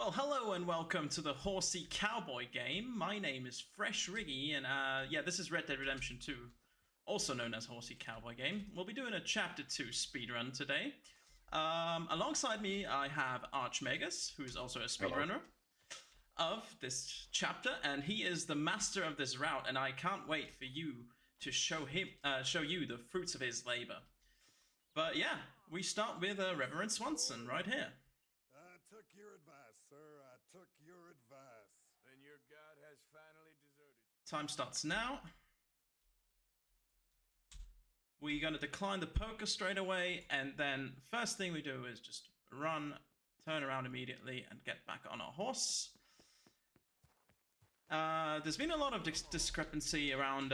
Well, hello and welcome to the Horsey Cowboy game. My name is FreshRigi, and yeah, this is Red Dead Redemption 2, also known as Horsey Cowboy game. We'll be doing a Chapter 2 speedrun today. Alongside me, I have Archmagus, who is also a speedrunner of this chapter, and he is the master of this route, and I can't wait for you to show you the fruits of his labor. But yeah, we start with Reverend Swanson right here. I took your advice, sir. I took your advice. Then your god has finally deserted you. Time starts now. We're going to decline the poker straight away, and then first thing we do is just run, turn around immediately, and get back on our horse. There's been a lot of discrepancy around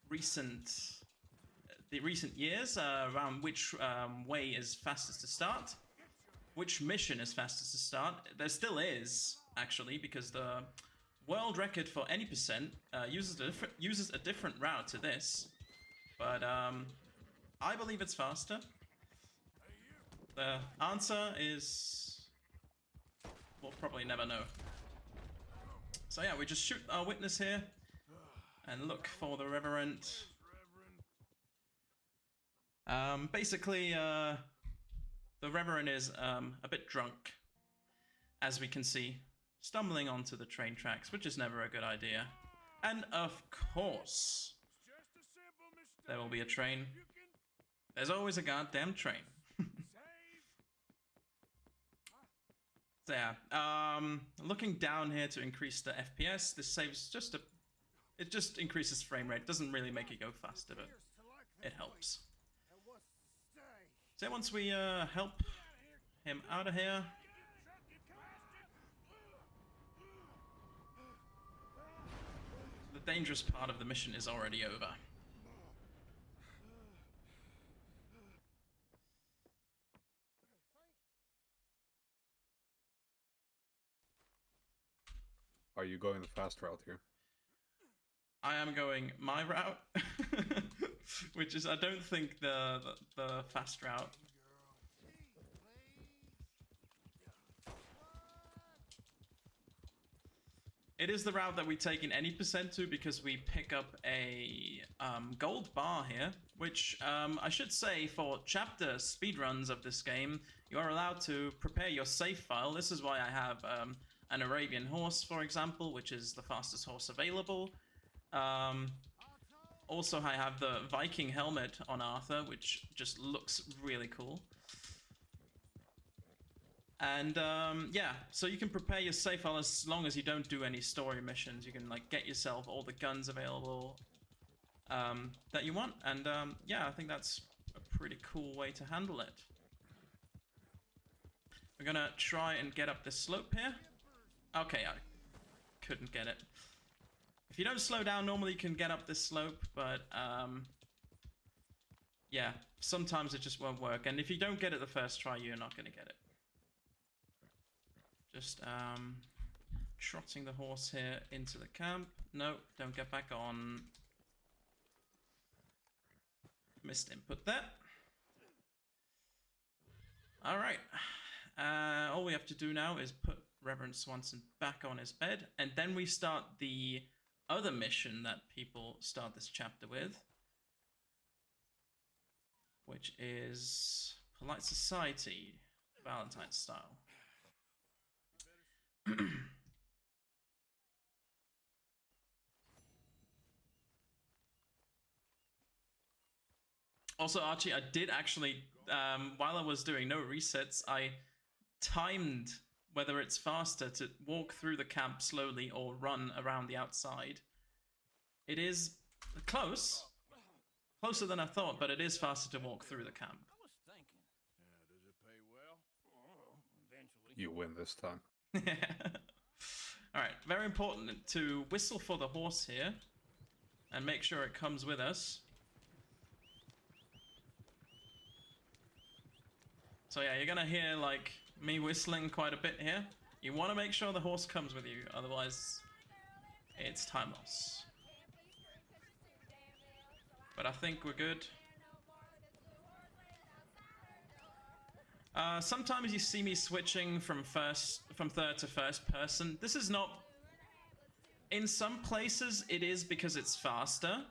recent years around which way is fastest to start. Which mission is fastest to start? There still is, actually, because the world record for any percent uses a different route to this. But I believe it's faster. The answer is we'll probably never know. So yeah, we just shoot our witness here and look for the Reverend. Basically, the Reverend is a bit drunk, as we can see, stumbling onto the train tracks, which is never a good idea. And of course, there will be a train. There's always a goddamn train. So yeah, looking down here to increase the FPS, this saves it just increases frame rate. Doesn't really make it go faster, but it helps. So once we help him out of here, the dangerous part of the mission is already over. Are you going the fast route here? I am going my route, which is, I don't think, the fast route. It is the route that we take in any percent to because we pick up a gold bar here, which I should say for chapter speedruns of this game, you are allowed to prepare your save file. This is why I have an Arabian horse, for example, which is the fastest horse available. Also, I have the Viking helmet on Arthur, which just looks really cool. And yeah, so you can prepare your save file as long as you don't do any story missions. You can like get yourself all the guns available that you want, and yeah, I think that's a pretty cool way to handle it. We're gonna try and get up this slope here. Okay, I couldn't get it. If you don't slow down, normally you can get up this slope, but yeah, sometimes it just won't work. And if you don't get it the first try, you're not gonna get it. Just trotting the horse here into the camp. No, don't get back on. Missed input there. All right. All we have to do now is put Reverend Swanson back on his bed, and then we start the other mission that people start this chapter with, which is Polite Society, Valentine style. Also, Archie, I did actually, while I was doing no resets, I timed whether it's faster to walk through the camp slowly or run around the outside. It is close. Closer than I thought, but it is faster to walk through the camp. I was thinking. Yeah, does it pay well? Eventually. You win this time. Alright, very important to whistle for the horse here and make sure it comes with us. So yeah, you're gonna hear like me whistling quite a bit here. You want to make sure the horse comes with you, otherwise it's time loss. But I think we're good. Sometimes you see me switching from third to first person. This is not... In some places, it is because it's faster.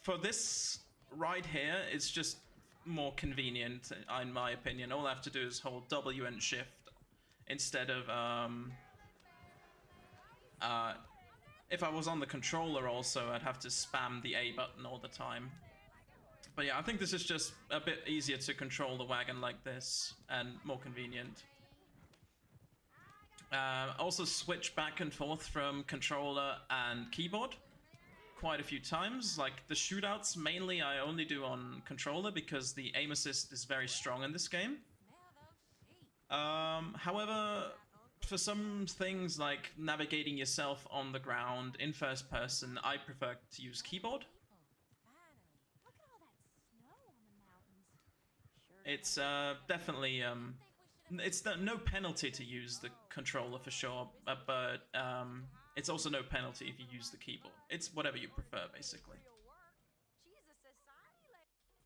For this right here, it's just more convenient, in my opinion. All I have to do is hold W and shift instead of... if I was on the controller also, I'd have to spam the A button all the time. But yeah, I think this is just a bit easier to control the wagon like this, and more convenient. Also switch back and forth from controller and keyboard quite a few times. Like the shootouts, mainly I only do on controller because the aim assist is very strong in this game. However, for some things like navigating yourself on the ground in first person, I prefer to use keyboard. It's definitely it's no penalty to use the controller for sure, but it's also no penalty if you use the keyboard. It's whatever you prefer, basically.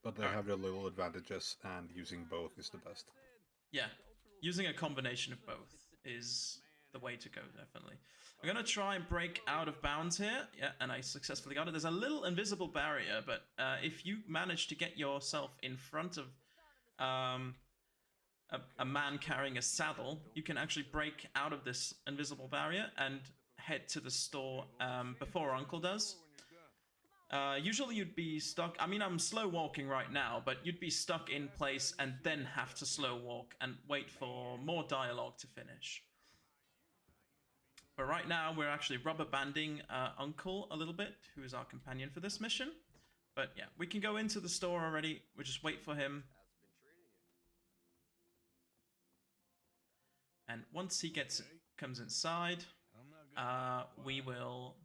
But they have their little advantages, and using both is the best. Yeah, using a combination of both is the way to go, definitely. I'm gonna try and break out of bounds here. Yeah, and I successfully got it. There's a little invisible barrier, but if you manage to get yourself in front of a man carrying a saddle, you can actually break out of this invisible barrier and head to the store before Uncle does. Usually you'd be stuck... I mean, I'm slow walking right now, but you'd be stuck in place and then have to slow walk and wait for more dialogue to finish. But right now we're actually rubber banding Uncle a little bit, who is our companion for this mission. But yeah, we can go into the store already. We'll just wait for him. And once he comes inside, we will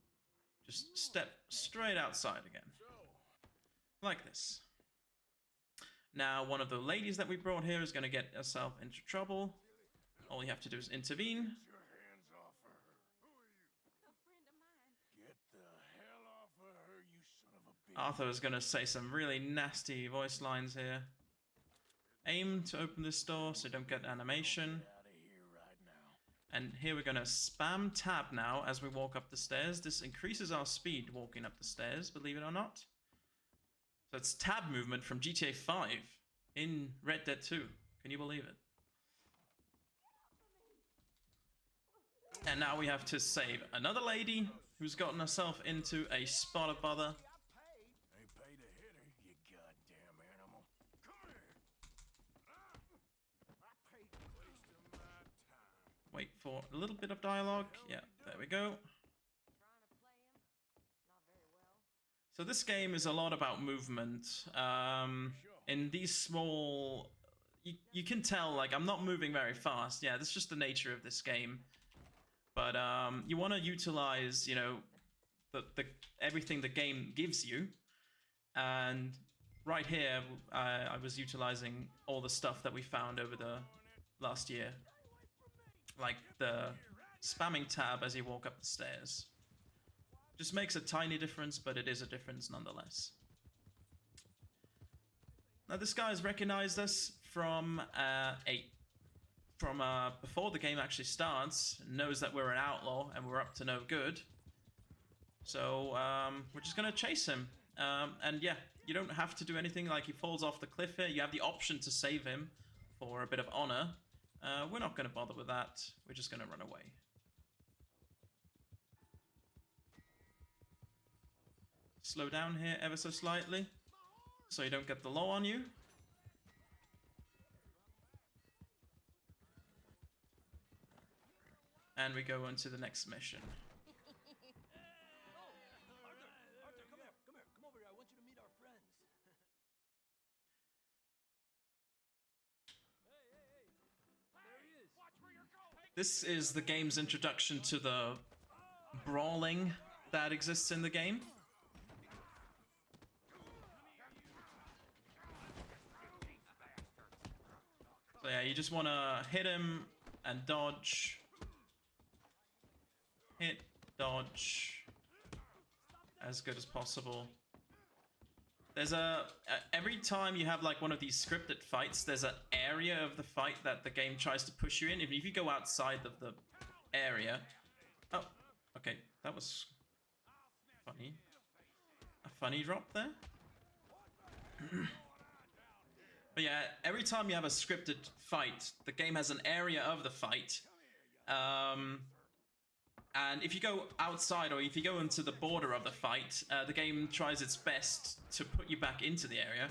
just step straight outside again. Like this. Now, one of the ladies that we brought here is going to get herself into trouble. All you have to do is intervene. Get your hands off of her. Who are you? Get the hell off of her, you son of a bitch. Arthur is going to say some really nasty voice lines here. Aim to open this door so you don't get animation. And here we're going to spam tab now as we walk up the stairs. This increases our speed walking up the stairs, believe it or not. So it's tab movement from GTA 5 in Red Dead 2. Can you believe it? And now we have to save another lady who's gotten herself into a spot of bother. They pay to hit her, you goddamn animal. Come here. I paid to waste my time. Wait for a little bit of dialogue. Yeah, there we go. So this game is a lot about movement. In these small... You can tell, like, I'm not moving very fast. Yeah, that's just the nature of this game. But you want to utilize, you know, everything the game gives you. And right here, I was utilizing all the stuff that we found over the last year. Like the spamming tab as you walk up the stairs. Just makes a tiny difference, but it is a difference nonetheless. Now this guy's recognized us from before the game actually starts, knows that we're an outlaw and we're up to no good. So we're just gonna chase him. And yeah, you don't have to do anything. Like, he falls off the cliff here. You have the option to save him for a bit of honor. We're not gonna bother with that. We're just gonna run away. Slow down here ever so slightly, so you don't get the law on you. And we go on to the next mission. Arthur, come here. Come over here. I want you to meet our friends. Hey. There he is. Watch where you're going. This is the game's introduction to the brawling that exists in the game. So yeah, you just want to hit him and dodge. Hit, dodge. As good as possible. There's every time you have like one of these scripted fights, there's an area of the fight that the game tries to push you in. If you go outside of the area, oh, okay, that was funny. A funny drop there. But yeah, every time you have a scripted fight, the game has an area of the fight. And if you go outside or if you go into the border of the fight, the game tries its best to put you back into the area.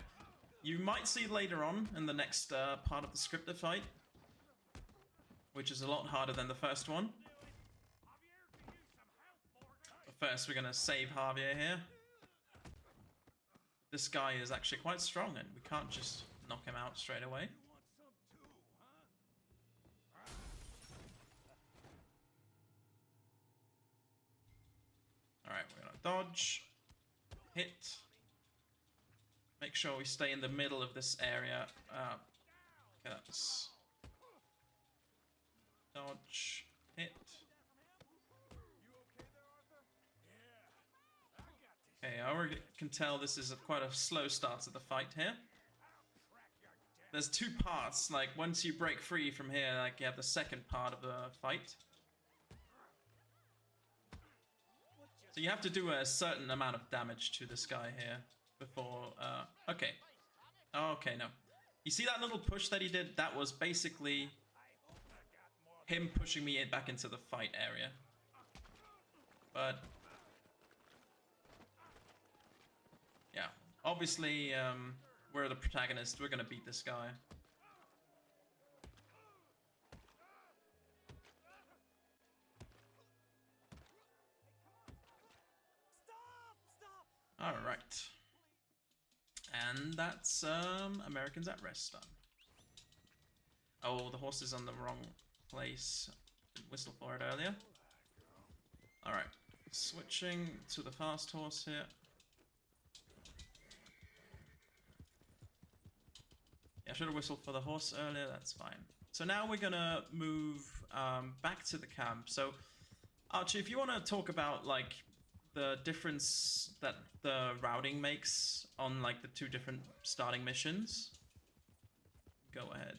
You might see later on in the next part of the scripted fight, which is a lot harder than the first one. But first, we're going to save Javier here. This guy is actually quite strong, and we can't just knock him out straight away. Alright, we're gonna dodge, hit, make sure we stay in the middle of this area. Okay, that's dodge, hit. Okay, I already can tell this is quite a slow start to the fight here. There's two parts, like once you break free from here, like you have the second part of the fight. So you have to do a certain amount of damage to this guy here before, okay. Oh, okay, no. You see that little push that he did? That was basically him pushing me back into the fight area. But yeah, obviously, we're the protagonist. We're gonna beat this guy. All right, and that's Americans at Rest done. Oh, the horse is on the wrong place. Didn't whistle for it earlier. All right, switching to the fast horse here. Yeah, I should have whistled for the horse earlier, that's fine. So now we're gonna move back to the camp. So, Archie, if you want to talk about, like, the difference that the routing makes on, like, the two different starting missions, go ahead.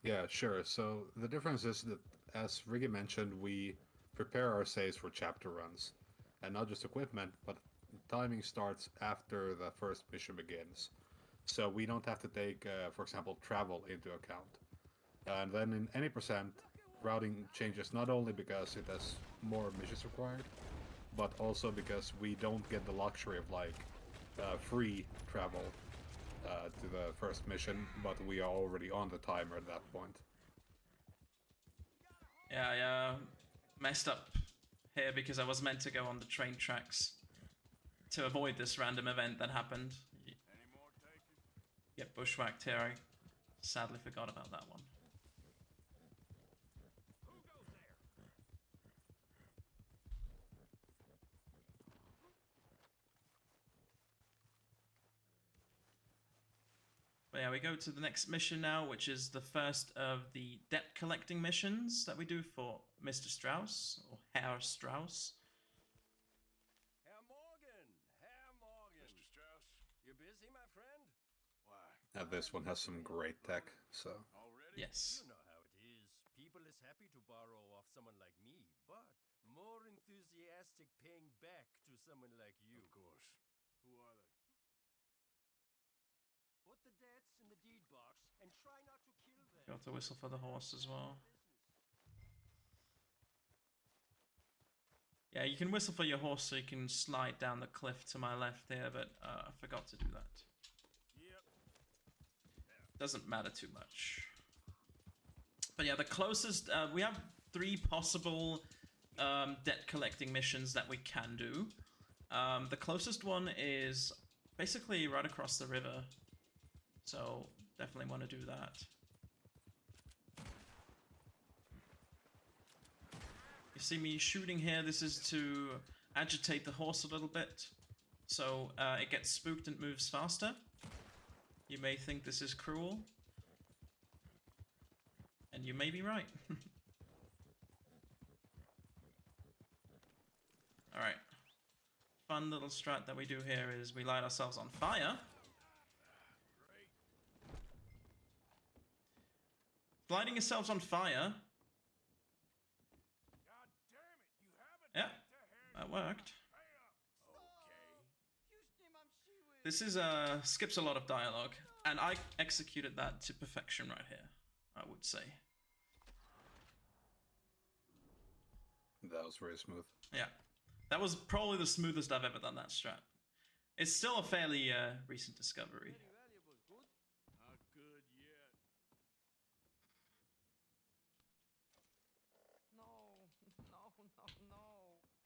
Yeah, sure. So the difference is that, as Riggy mentioned, we prepare our saves for chapter runs. And not just equipment, but timing starts after the first mission begins. So we don't have to take, for example, travel into account. And then in any percent, routing changes not only because it has more missions required, but also because we don't get the luxury of, like, free travel to the first mission, but we are already on the timer at that point. Yeah, I messed up here because I was meant to go on the train tracks to avoid this random event that happened. Get bushwhacked here. I sadly forgot about that one. But yeah, we go to the next mission now, which is the first of the debt collecting missions that we do for Mr. Strauss, or Herr Strauss. Herr Morgan! Herr Morgan! Mr. Strauss, You busy, my friend? why? And this one has some great tech, so... Already? Yes. You know how it is. People is happy to borrow off someone like me, but more enthusiastic paying back to someone like you. Of course. Who are they? Put the debts in the deed box and try not to kill them. Got to whistle for the horse as well. Yeah, you can whistle for your horse so you can slide down the cliff to my left here, but I forgot to do that. Yep. Doesn't matter too much. But yeah, the closest, we have 3 possible debt collecting missions that we can do. The closest one is basically right across the river. So definitely want to do that. You see me shooting here, this is to agitate the horse a little bit. So it gets spooked and moves faster. You may think this is cruel. And you may be right. Alright. fun little strat that we do here is we light ourselves on fire. Lighting yourselves on fire. God damn it, you haven't Yeah, lit the hair that worked. Okay. This is skips a lot of dialogue, and I executed that to perfection right here, I would say. That was very smooth. Yeah, that was probably the smoothest I've ever done that strat. It's still a fairly recent discovery. Not good yet. No.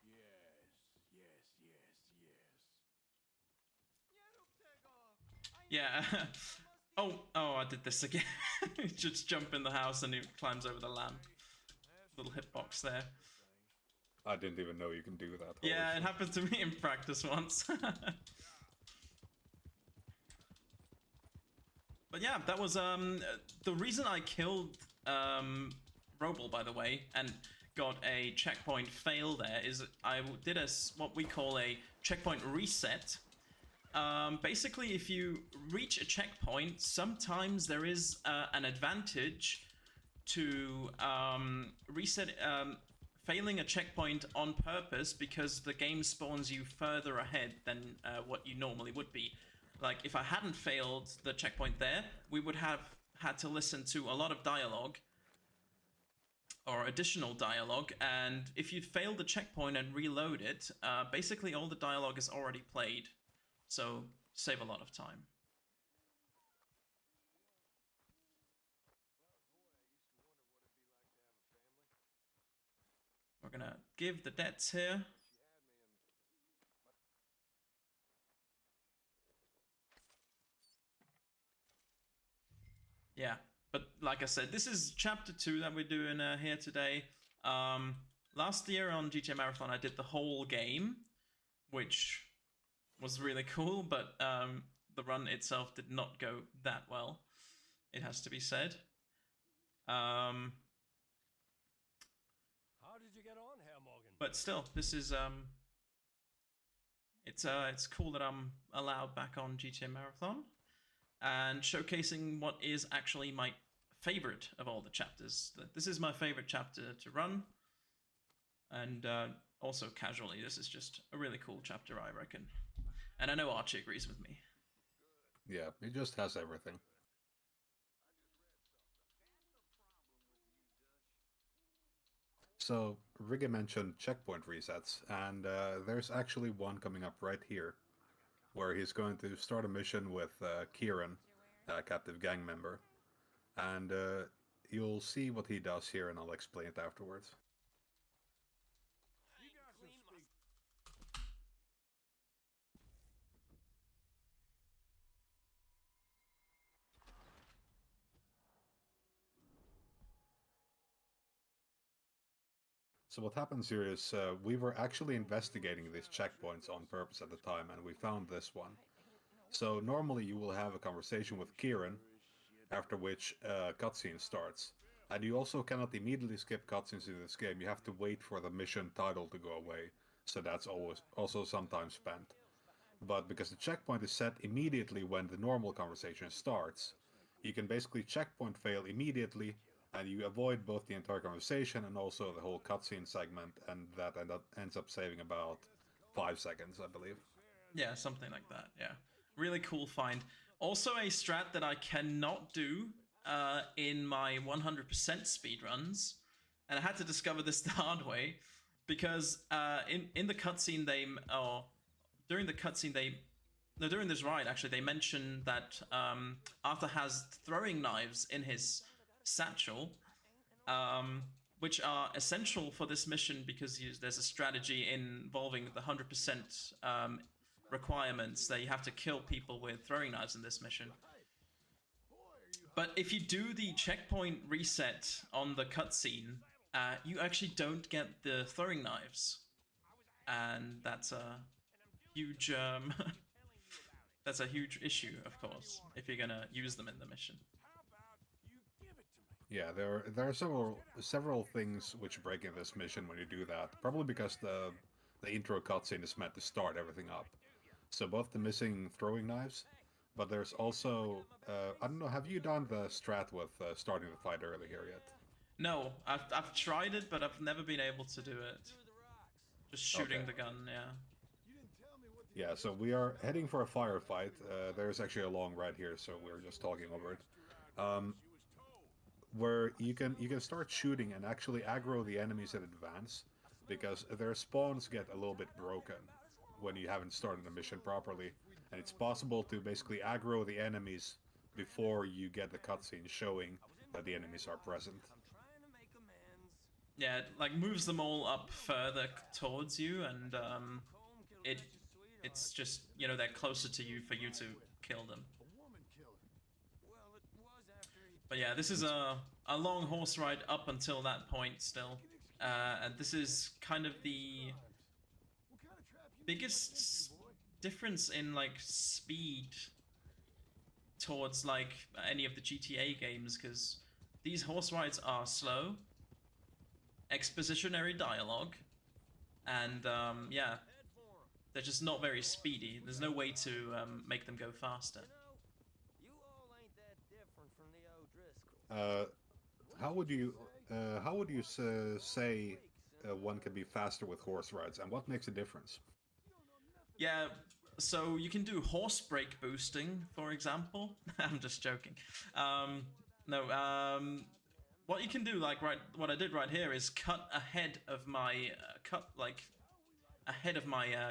Yes, yes, yes, yes. Yeah. Oh, I did this again. Just jump in the house and he climbs over the lamp. Little hitbox there. I didn't even know you can do that. Holy Yeah, it shit. happened to me in practice once. But yeah, that was the reason I killed Robel, by the way, and got a checkpoint fail there is I did what we call a checkpoint reset. Basically, if you reach a checkpoint, sometimes there is an advantage to reset, failing a checkpoint on purpose because the game spawns you further ahead than what you normally would be. Like, if I hadn't failed the checkpoint there, we would have had to listen to a lot of dialogue or additional dialogue, and if you failed the checkpoint and reload it, basically all the dialogue is already played, so save a lot of time. We're gonna give the debts here. Yeah, but like I said, this is chapter 2 that we're doing here today. Last year on GTAMarathon, I did the whole game, which was really cool, but the run itself did not go that well, it has to be said. How did you get on, Herr Morgan? But still, this is it's cool that I'm allowed back on GTAMarathon and showcasing what is actually my favorite of all the chapters. This is my favorite chapter to run, and also casually, this is just a really cool chapter, I reckon. And I know Archie agrees with me. Yeah, it just has everything. So, Riggy mentioned checkpoint resets, and there's actually one coming up right here, where he's going to start a mission with Kieran, a captive gang member, and you'll see what he does here, and I'll explain it afterwards. You got some speak. So what happens here is we were actually investigating these checkpoints on purpose at the time, and we found this one. So normally you will have a conversation with Kieran, after which a cutscene starts. And you also cannot immediately skip cutscenes in this game, you have to wait for the mission title to go away, so that's also sometimes spent. But because the checkpoint is set immediately when the normal conversation starts, you can basically checkpoint fail immediately, and you avoid both the entire conversation and also the whole cutscene segment, and that ends up saving about 5 seconds, I believe. Yeah, something like that, yeah. Really cool find. Also a strat that I cannot do in my 100% speedruns, and I had to discover this the hard way, because in the cutscene during the cutscene during this ride actually, they mention that Arthur has throwing knives in his satchel, which are essential for this mission because there's a strategy involving the 100% requirements that you have to kill people with throwing knives in this mission. But if you do the checkpoint reset on the cutscene, you actually don't get the throwing knives, and that's a huge that's a huge issue, of course, if you're gonna use them in the mission. How about you give it to me? Yeah, there are several things which break in this mission when you do that. Probably because the the intro cutscene is meant to start everything up. So both the missing throwing knives, but there's also I don't know. Have you done the strat with starting the fight early here yet? No, I've tried it, but I've never been able to do it. Just shooting Okay. the gun, yeah. Yeah, so we are heading for a firefight. There's actually a long ride here, so we're just talking over it. Where you can start shooting and actually aggro the enemies in advance, because their spawns get a little bit broken when you haven't started the mission properly, and it's possible to basically aggro the enemies before you get the cutscene showing that the enemies are present. Yeah, it like moves them all up further towards you, and it's just, you know, they're closer to you for you to kill them. But yeah, this is a long horse ride up until that point still, and this is kind of the biggest difference in like speed towards like any of the GTA games, because these horse rides are slow, expositionary dialogue, and yeah, they're just not very speedy. There's no way to make them go faster. How would you say one can be faster with horse rides, and what makes a difference? Yeah, so you can do horse brake boosting, for example. I'm just joking. No, what you can do, like what I did right here is cut ahead of my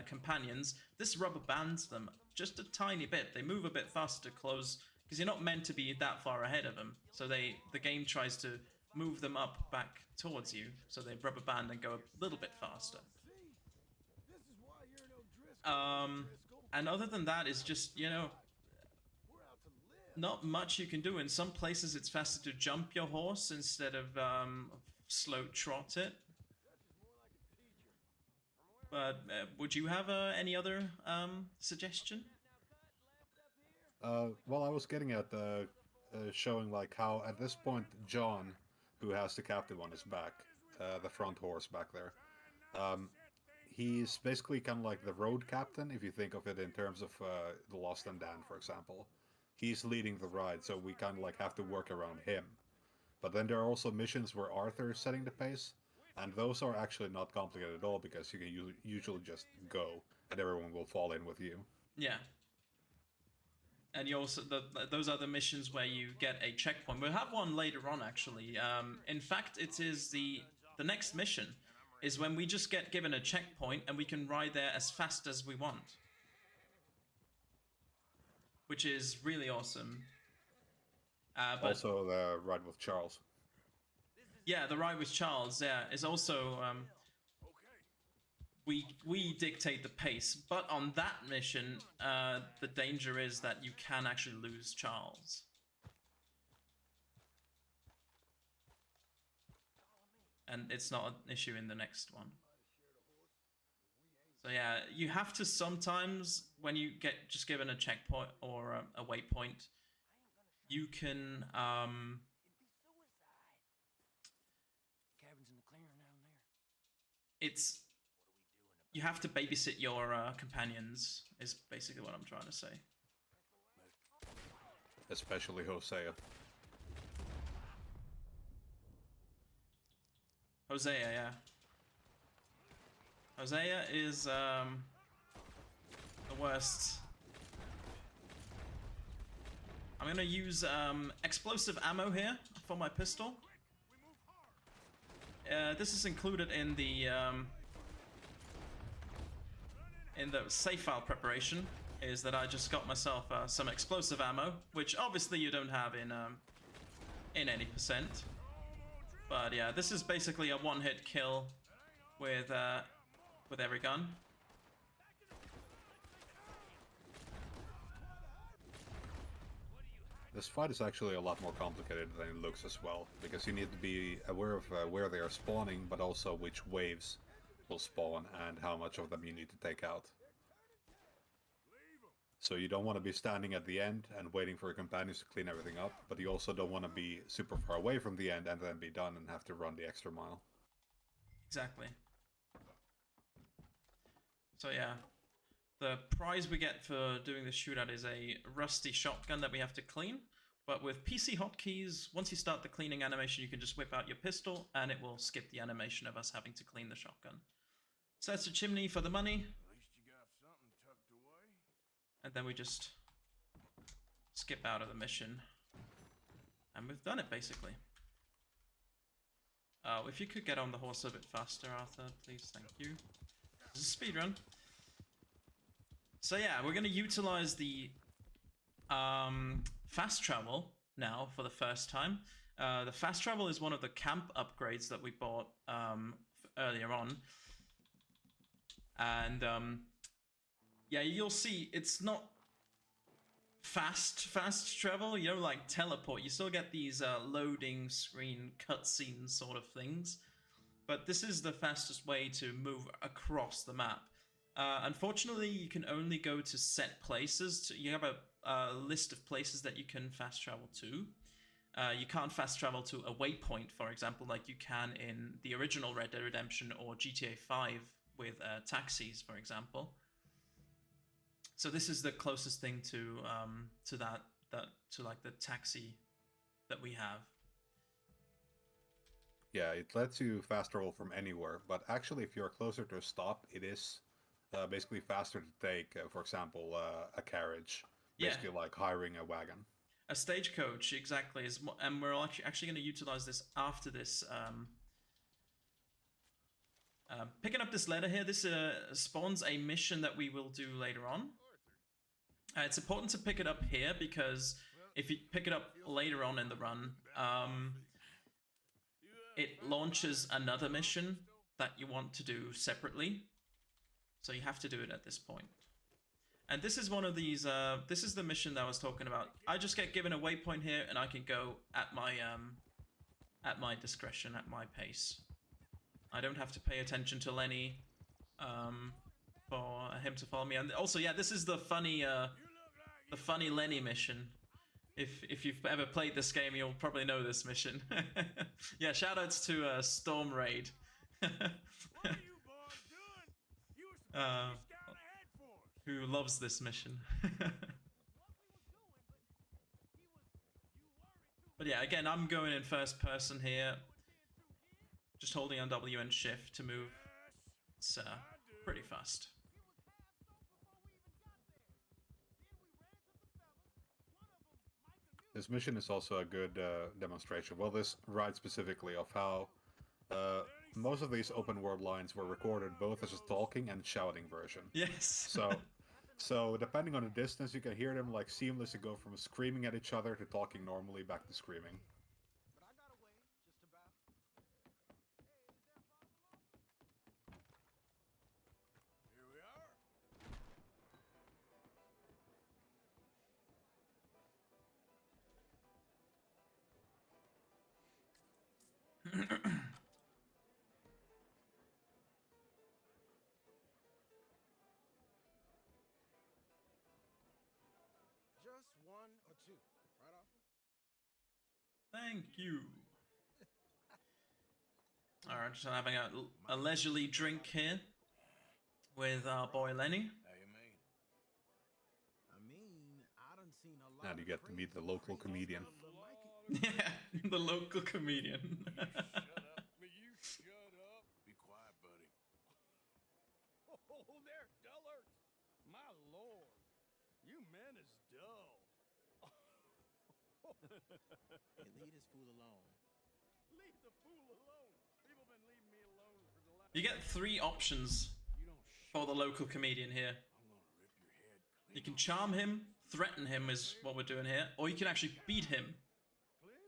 companions. This rubber bands them just a tiny bit. They move a bit faster to close, because you're not meant to be that far ahead of them. So the game tries to move them up back towards you, so they rubber band and go a little bit faster. And other than that, is just, you know, not much you can do. In some places, it's faster to jump your horse instead of slow trot it. But would you have any other suggestion? Well, I was getting at showing like how at this point John, who has the captive on his back, the front horse back there, he's basically kind of like the road captain, if you think of it in terms of the Lost and Dan, for example. He's leading the ride, so we kind of like have to work around him. But then there are also missions where Arthur is setting the pace, and those are actually not complicated at all, because you can usually just go, and everyone will fall in with you. Yeah. And you also those are the missions where you get a checkpoint. We'll have one later on, actually. In fact, it is the next mission is when we just get given a checkpoint and we can ride there as fast as we want, which is really awesome. But Also, the ride with Charles. yeah, the ride with Charles, yeah, is also we dictate the pace. But on that mission, the danger is that you can actually lose Charles. And it's not an issue in the next one. So yeah, you have to sometimes, when you get just given a checkpoint or a waypoint, you can it's you have to babysit your companions, is basically what I'm trying to say. Especially Hosea. Hosea, yeah. Hosea is the worst. I'm gonna use explosive ammo here for my pistol. This is included in the save file preparation. Is that I just got myself some explosive ammo, which obviously you don't have in any percent. But yeah, this is basically a one-hit kill with every gun. This fight is actually a lot more complicated than it looks as well, because you need to be aware of where they are spawning, but also which waves will spawn and how much of them you need to take out. So you don't want to be standing at the end and waiting for your companions to clean everything up, but you also don't want to be super far away from the end and then be done and have to run the extra mile. Exactly. So yeah, the prize we get for doing this shootout is a rusty shotgun that we have to clean. But with PC hotkeys, once you start the cleaning animation, you can just whip out your pistol and it will skip the animation of us having to clean the shotgun. So that's a chimney for the money. At least you got something tucked away. And then we just skip out of the mission. And we've done it, basically. If you could get on the horse a bit faster, Arthur, please, thank you. This is a speedrun. So yeah, we're going to utilize the fast travel now for the first time. The fast travel is one of the camp upgrades that we bought earlier on. And yeah, you'll see it's not fast travel, you know, like teleport. You still get these loading screen cutscene sort of things, but this is the fastest way to move across the map. Unfortunately, you can only go to set places. You have a list of places that you can fast travel to. You can't fast travel to a waypoint, for example, like you can in the original Red Dead Redemption or GTA 5 with taxis, for example. So this is the closest thing to like the taxi that we have. Yeah, it lets you fast travel from anywhere, but actually if you're closer to a stop, it is basically faster to take, for example, a carriage. Basically like hiring a wagon. A stagecoach, exactly. And we're actually going to utilize this after this. Picking up this letter here, this spawns a mission that we will do later on. It's important to pick it up here because if you pick it up later on in the run, it launches another mission that you want to do separately. So you have to do it at this point. And this is one of these, this is the mission that I was talking about. I just get given a waypoint here and I can go at my discretion, at my pace. I don't have to pay attention to Lenny for him to follow me. And also, yeah, this is the funny Lenny mission. If you've ever played this game, you'll probably know this mission. Yeah, shoutouts to Storm Raid. Who loves this mission. But yeah, again, I'm going in first person here. Just holding on W and shift to move. It's pretty fast. This mission is also a good demonstration, well, this ride specifically, of how most of these open world lines were recorded both as a talking and shouting version. Yes. So depending on the distance, you can hear them like seamlessly go from screaming at each other to talking normally back to screaming. Here we are. Just one or two, right off? Thank you. Alright, just having a leisurely drink here with our boy Lenny. How you mean? I done seen a lot And you get to meet the local comedian. Yeah, the local comedian. Shut up. Will you shut up? Be quiet, buddy. Oh, they're dullards. My lord. You men is dull. Leave this fool alone. Leave the fool alone. People been leaving me alone for the last... You get 3 options You don't for the local comedian here. I'm gonna rip your head clean. You can charm him, threaten him is what we're doing here, or you can actually beat him. Clear?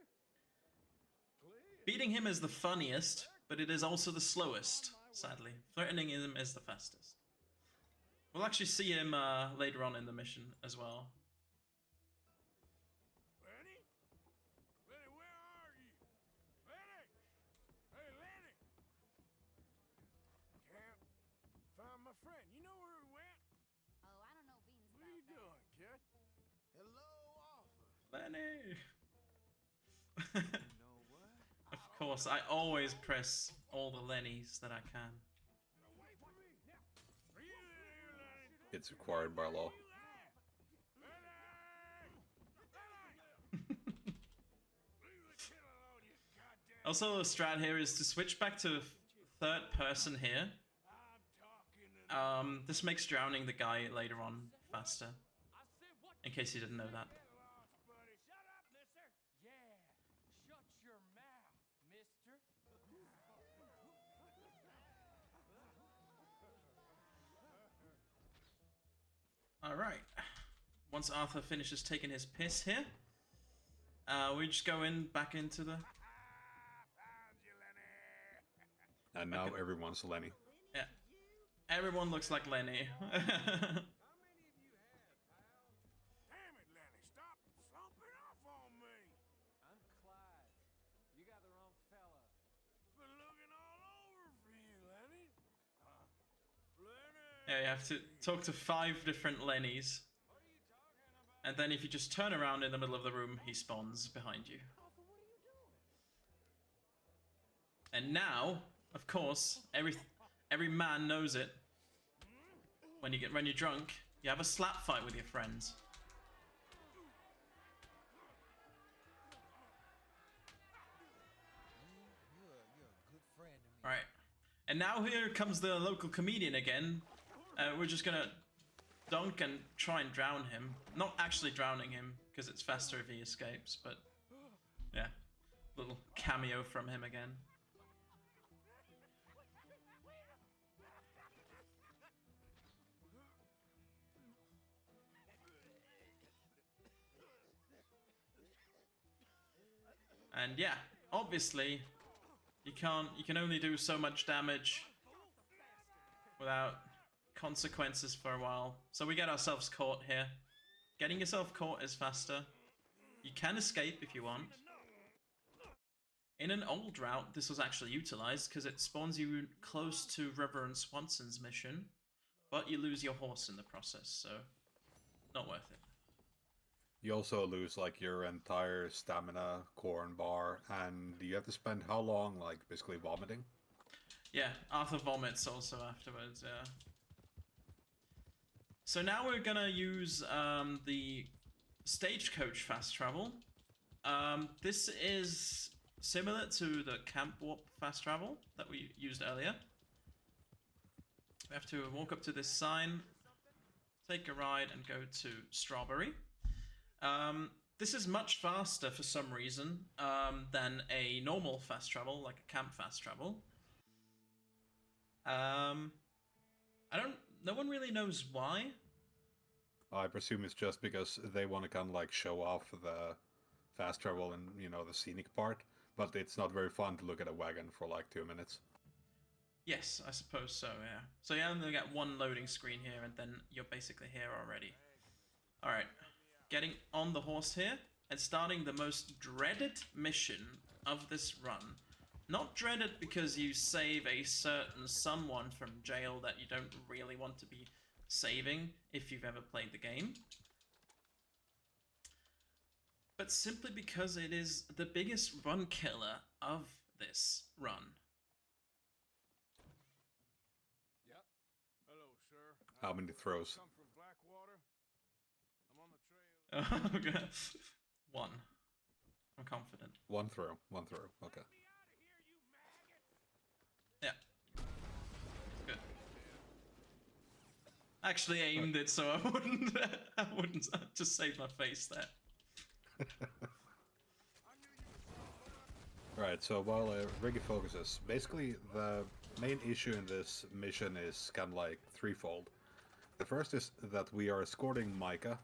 Beating him is the funniest, but it is also the slowest, sadly. Threatening him is the fastest. We'll actually see him later on in the mission as well. Lenny? Lenny, where are you? Lenny! Hey, Lenny! Can't find my friend. You know where he went? Oh, I don't know beans What are you about doing, kid? Hello, Arthur. Lenny! You know what? Of course, I always press all the Lennys that I can. Wait for me. Now, are you It's required by law. Also, the strat here is to switch back to third person here. This makes drowning the guy later on faster. In case you didn't know that. Shut up, mister! Yeah, shut your mouth, mister. Alright. Once Arthur finishes taking his piss here, we just go back into the... And now everyone's Lenny. Yeah. Everyone looks like Lenny. Damn it, Lenny, stop slumping off on me. I'm Clyde. You got the wrong fella. Been looking all over for you, Lenny. Lenny. Yeah, you have to talk to 5 different Lennys. And then if you just turn around in the middle of the room, he spawns behind you. And now, of course, every man knows it. When you're drunk, you have a slap fight with your friends. You're a good friend to me. Alright. And now here comes the local comedian again. We're just gonna dunk and try and drown him. Not actually drowning him, because it's faster if he escapes, but... yeah. Little cameo from him again. And yeah, obviously, you can only do so much damage without consequences for a while. So we get ourselves caught here. Getting yourself caught is faster. You can escape if you want. In an old route, this was actually utilized because it spawns you close to Reverend Swanson's mission, but you lose your horse in the process, so not worth it. You also lose like your entire stamina, core and bar, and you have to spend how long like basically vomiting? Yeah, Arthur vomits also afterwards, yeah. So now we're gonna use the stagecoach fast travel. This is similar to the camp warp fast travel that we used earlier. We have to walk up to this sign, take a ride, and go to Strawberry. This is much faster for some reason than a normal fast travel, like a camp fast travel. No one really knows why. I presume it's just because they want to kind of like show off the fast travel and, you know, the scenic part, but it's not very fun to look at a wagon for like 2 minutes. Yes, I suppose so, yeah. So you only get one loading screen here, and then you're basically here already. Alright, getting on the horse here, and starting the most dreaded mission of this run. Not dreaded because you save a certain someone from jail that you don't really want to be saving if you've ever played the game, but simply because it is the biggest run killer of this run. Yep. Hello, sir. How many throws? Come from Blackwater. I'm on the trail. Oh, God. 1. I'm confident. One throw, okay. Yeah. Good. Actually aimed it so I wouldn't just save my face there. Right, so while Riggy focuses, basically the main issue in this mission is kind of like threefold. The first is that we are escorting Micah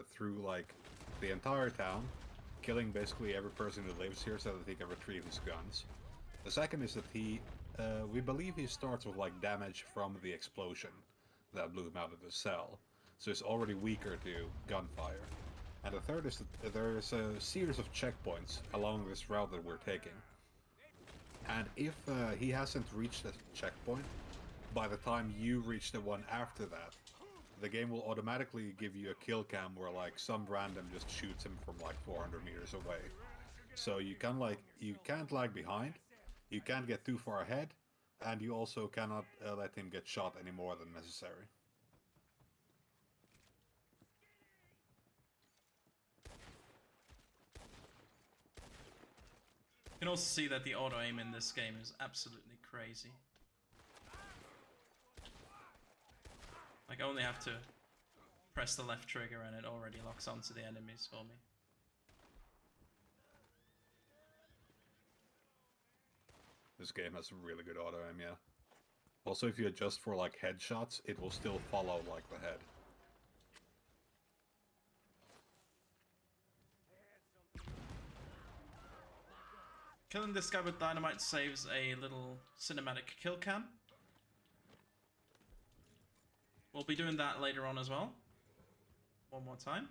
through like the entire town, killing basically every person who lives here so that he can retrieve his guns. The second is that we believe he starts with like damage from the explosion that blew him out of the cell, so he's already weaker to gunfire. And the third is that there is a series of checkpoints along this route that we're taking. And if he hasn't reached a checkpoint, by the time you reach the one after that, the game will automatically give you a kill cam where like some random just shoots him from like 400 meters away. So you can't lag behind, you can't get too far ahead, and you also cannot let him get shot any more than necessary. You can also see that the auto aim in this game is absolutely crazy. Like, I only have to press the left trigger and it already locks onto the enemies for me. This game has really good auto aim, yeah. Also, if you adjust for like headshots, it will still follow like the head. Killing this guy with dynamite saves a little cinematic kill cam. We'll be doing that later on as well. One more time.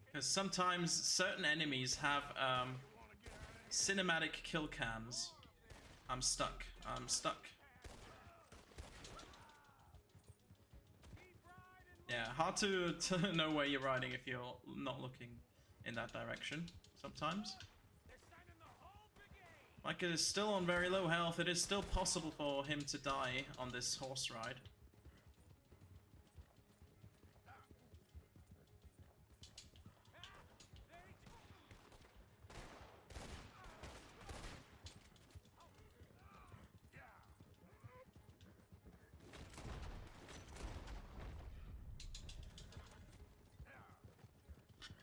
Because sometimes certain enemies have cinematic kill cams. I'm stuck. I'm stuck. Yeah, hard to know where you're riding if you're not looking in that direction sometimes. Micah is still on very low health. It is still possible for him to die on this horse ride.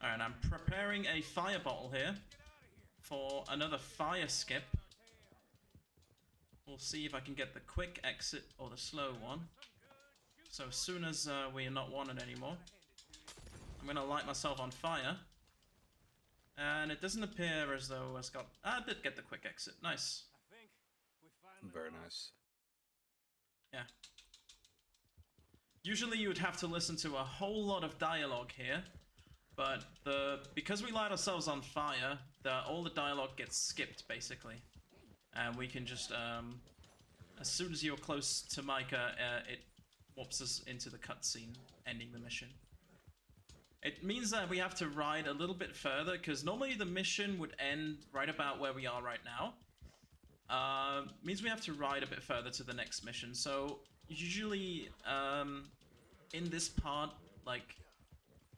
Alright, I'm preparing a fire bottle here for another fire skip. We'll see if I can get the quick exit or the slow one. So as soon as we are not wanted anymore, I'm going to light myself on fire. And it doesn't appear as though I got... I did get the quick exit. Nice. Very nice. Yeah. Usually you would have to listen to a whole lot of dialogue here. But because we light ourselves on fire, all the dialogue gets skipped basically, and we can just as soon as you're close to Micah, it warps us into the cutscene, ending the mission. It means that we have to ride a little bit further because normally the mission would end right about where we are right now. Means we have to ride a bit further to the next mission. So usually in this part, like,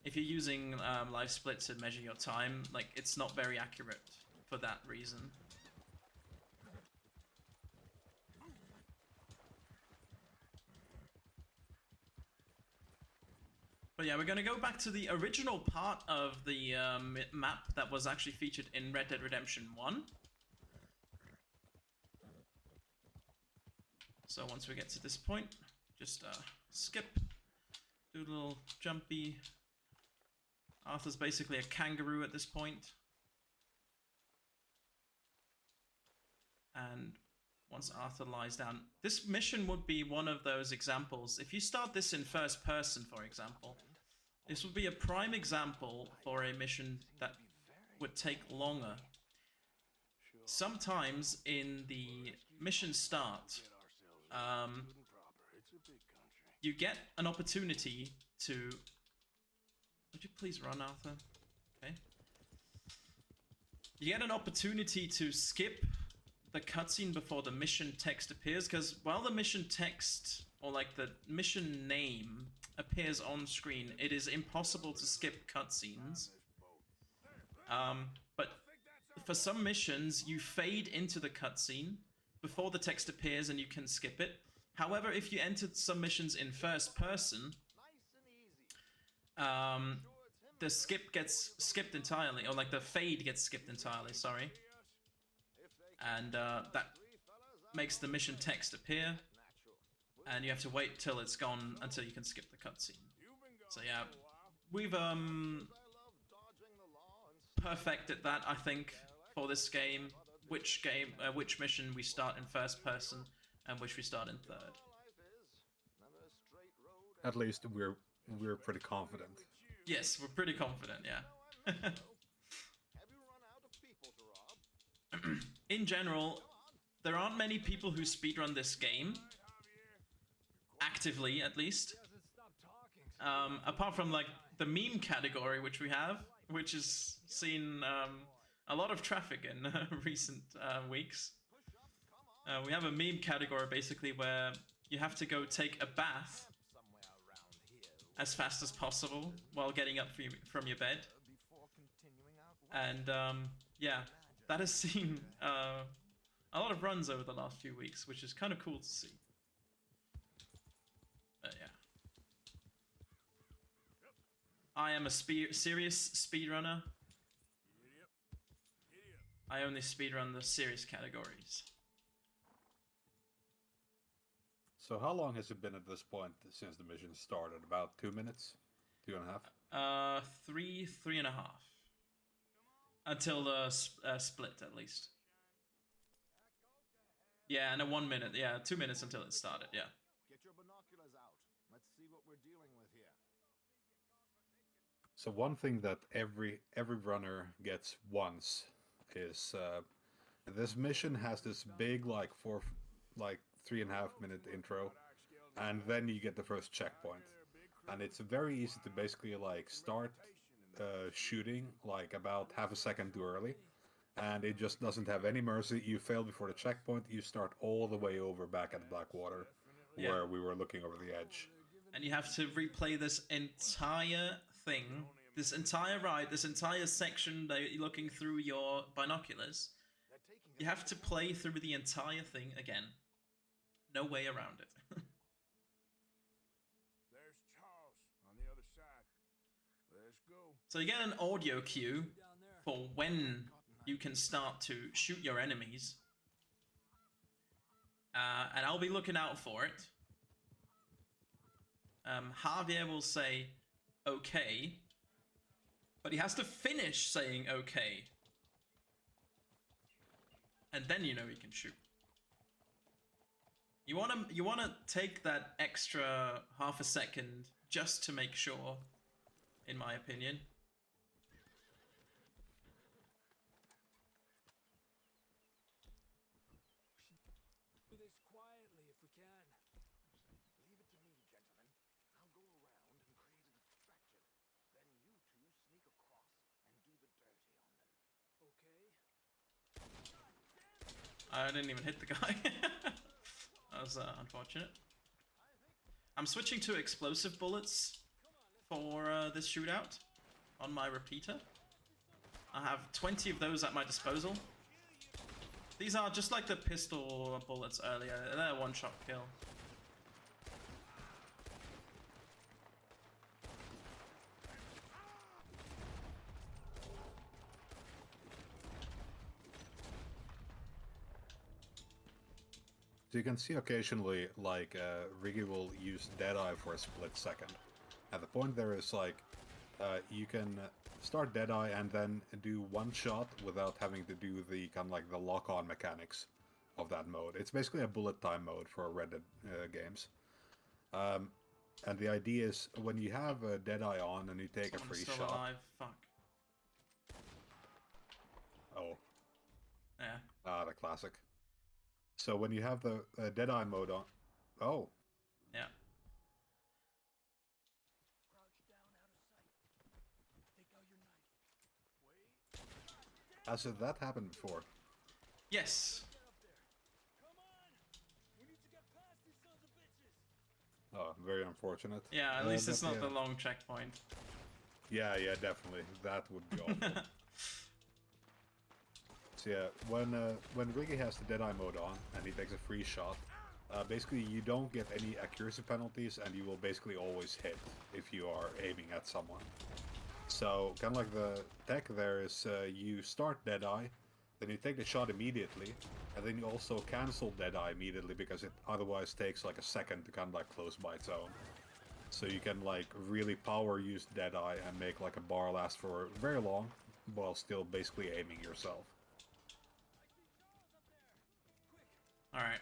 if you're using live split to measure your time, like, it's not very accurate for that reason. But yeah, we're gonna go back to the original part of the map that was actually featured in Red Dead Redemption 1. So once we get to this point, just skip, do a little jumpy. Arthur's basically a kangaroo at this point. And once Arthur lies down, this mission would be one of those examples. If you start this in first person, for example, this would be a prime example for a mission that would take longer. Sometimes in the mission start, you get an opportunity to... Would you please run, Arthur? Okay. You get an opportunity to skip the cutscene before the mission text appears, because while the mission text, or like the mission name, appears on screen, it is impossible to skip cutscenes. But for some missions, you fade into the cutscene before the text appears and you can skip it. However, if you entered some missions in first person, the skip gets skipped entirely, or like the fade gets skipped entirely, sorry. And that makes the mission text appear, and you have to wait till it's gone until you can skip the cutscene. So yeah, we've perfected that, I think, for this game. Which mission we start in first person and which we start in third. At least we're pretty confident. Yes, we're pretty confident, yeah. In general, there aren't many people who speedrun this game. Actively, at least. Apart from, like, the meme category, which we have, which has seen a lot of traffic in recent weeks. We have a meme category, basically, where you have to go take a bath as fast as possible while getting up from your bed. And yeah, that has seen a lot of runs over the last few weeks, which is kind of cool to see. But yeah. I am a serious speedrunner. I only speedrun the serious categories. So how long has it been at this point since the mission started? About 2 minutes? 2.5? 3.5. Until the split, at least. Yeah, and a 1 minute. Yeah, 2 minutes until it started. Yeah. Get your binoculars out. Let's see what we're dealing with here. So one thing that every runner gets once is this mission has this big like 3.5 minute intro, and then you get the first checkpoint, and it's very easy to basically like start shooting like about half a second too early, and it just doesn't have any mercy. You fail before the checkpoint, you start all the way over back at Blackwater, Yeah. where we were looking over the edge. And you have to replay this entire thing, this entire ride, this entire section that you're looking through your binoculars. You have to play through the entire thing again. No way around it. There's Charles on the other side. Let's go. So you get an audio cue for when you can start to shoot your enemies. And I'll be looking out for it. Javier will say, okay. But he has to finish saying okay. And then you know he can shoot. You wanna take that extra half a second just to make sure, in my opinion. Do this quietly if we can. Leave it to me, gentlemen. I'll go around and create a distraction. Then you two sneak across and do the dirty on them. Okay. I didn't even hit the guy. That was unfortunate. I'm switching to explosive bullets for this shootout on my repeater. I have 20 of those at my disposal. These are just like the pistol bullets earlier. They're a one-shot kill. So you can see occasionally, like, Rigi will use Deadeye for a split second. And the point there is, like, you can start Deadeye and then do one shot without having to do the kind of like the lock-on mechanics of that mode. It's basically a bullet time mode for Red Dead games. And the idea is when you have a Deadeye on and you take Someone's a free still shot. alive. Fuck. Oh, Yeah. the classic. So when you have the Deadeye mode on, oh, Yeah. Crouch down out of sight. Take out your knife. has that happened before? Yes. Get up there. Come on. We need to get past these sons of bitches. Oh, very unfortunate. Yeah, at least it's but not yeah. the long checkpoint. Yeah, definitely. That would be awful. So yeah, when Rigi has the Deadeye mode on and he takes a free shot, basically you don't get any accuracy penalties and you will basically always hit if you are aiming at someone. So kind of like the tech there is you start Deadeye, then you take the shot immediately, and then you also cancel Deadeye immediately because it otherwise takes like a second to kind of like close by its own. So you can like really power use Deadeye and make like a bar last for very long while still basically aiming yourself. Alright.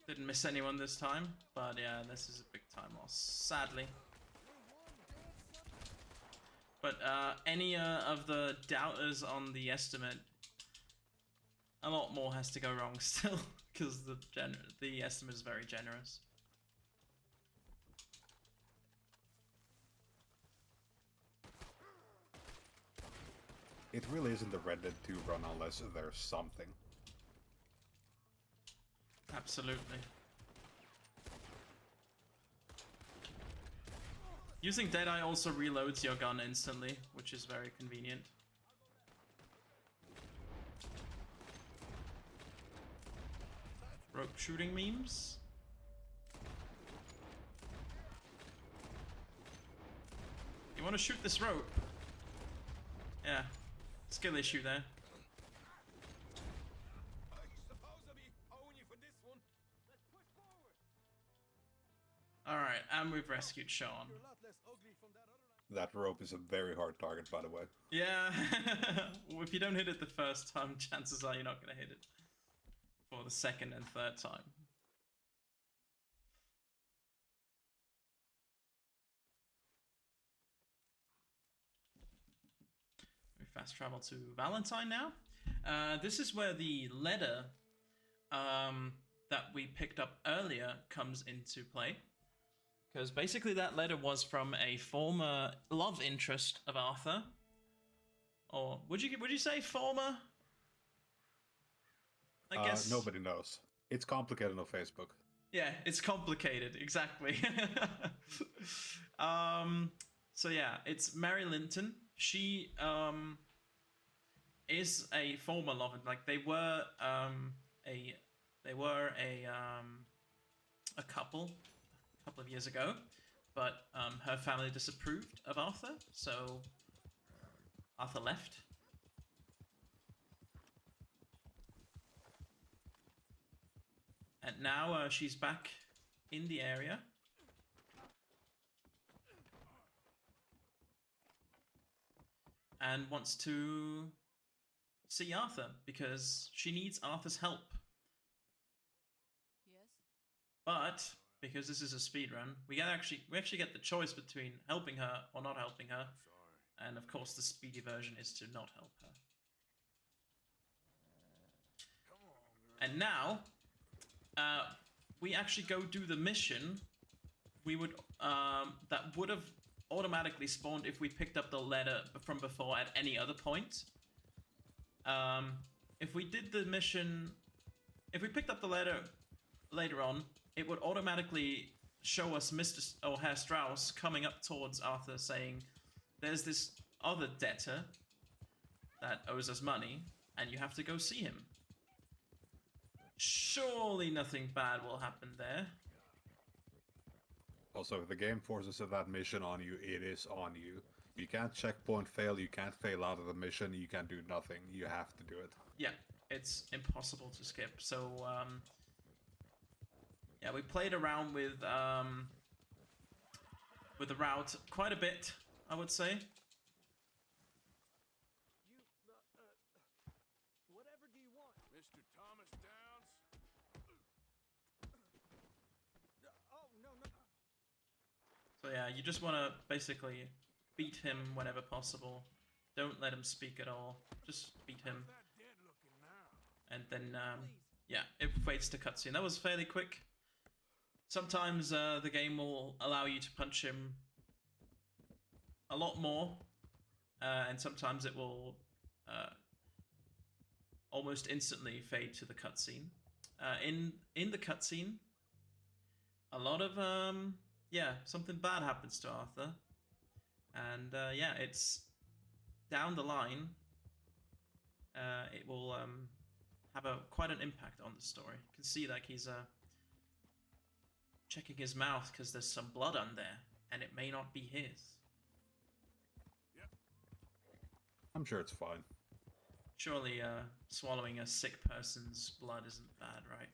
Didn't miss anyone this time, but yeah, this is a big time loss, sadly. But any of the doubters on the estimate, a lot more has to go wrong still, because the estimate is very generous. It really isn't a Red Dead 2 run unless there's something. Absolutely. Using Deadeye also reloads your gun instantly, which is very convenient. rope shooting memes. You want to shoot this rope? Yeah, skill issue there. I suppose I'll be owing you for this one. Let's push forward. Alright, and we've rescued Sean. You're a lot less ugly from that other angle. That rope is a very hard target, by the way. Yeah, well, if you don't hit it the first time, chances are you're not going to hit it for the second and third time. We fast travel to Valentine now. This is where the letter that we picked up earlier comes into play. Because basically that letter was from a former love interest of Arthur. Or would you say former? I guess Nobody knows. It's complicated on Facebook. Yeah, it's complicated, exactly. So yeah, it's Mary Linton. She is a former lover. Like they were a couple of years ago, but her family disapproved of Arthur, so Arthur left. And now she's back in the area. And wants to see Arthur because she needs Arthur's help. Yes? But because this is a speed run, we actually get the choice between helping her or not helping her. And of course, the speedy version is to not help her. And now, we actually go do the mission. We would that would have automatically spawned if we picked up the letter from before at any other point. If we did the mission, if we picked up the letter later on, it would automatically show us Mr. Herr Strauss coming up towards Arthur saying, there's this other debtor that owes us money, and you have to go see him. Surely nothing bad will happen there. Also, if the game forces that mission on you, it is on you. You can't checkpoint fail, you can't fail out of the mission, you can't do nothing. You have to do it. Yeah, it's impossible to skip. So, yeah, we played around with the route quite a bit, I would say. You, whatever do you want? Mr. Thomas Downs? Oh, no, no. So yeah, you just want to basically beat him whenever possible. Don't let him speak at all. Just beat him. That dead looking now. And then, yeah, it fades to cutscene. That was fairly quick. Sometimes the game will allow you to punch him a lot more. And sometimes it will almost instantly fade to the cutscene. In the cutscene, a lot of, yeah, something bad happens to Arthur. And yeah, it's down the line. It will have quite an impact on the story. You can see like he's checking his mouth because there's some blood on there, and it may not be his. I'm sure it's fine. Surely swallowing a sick person's blood isn't bad, right?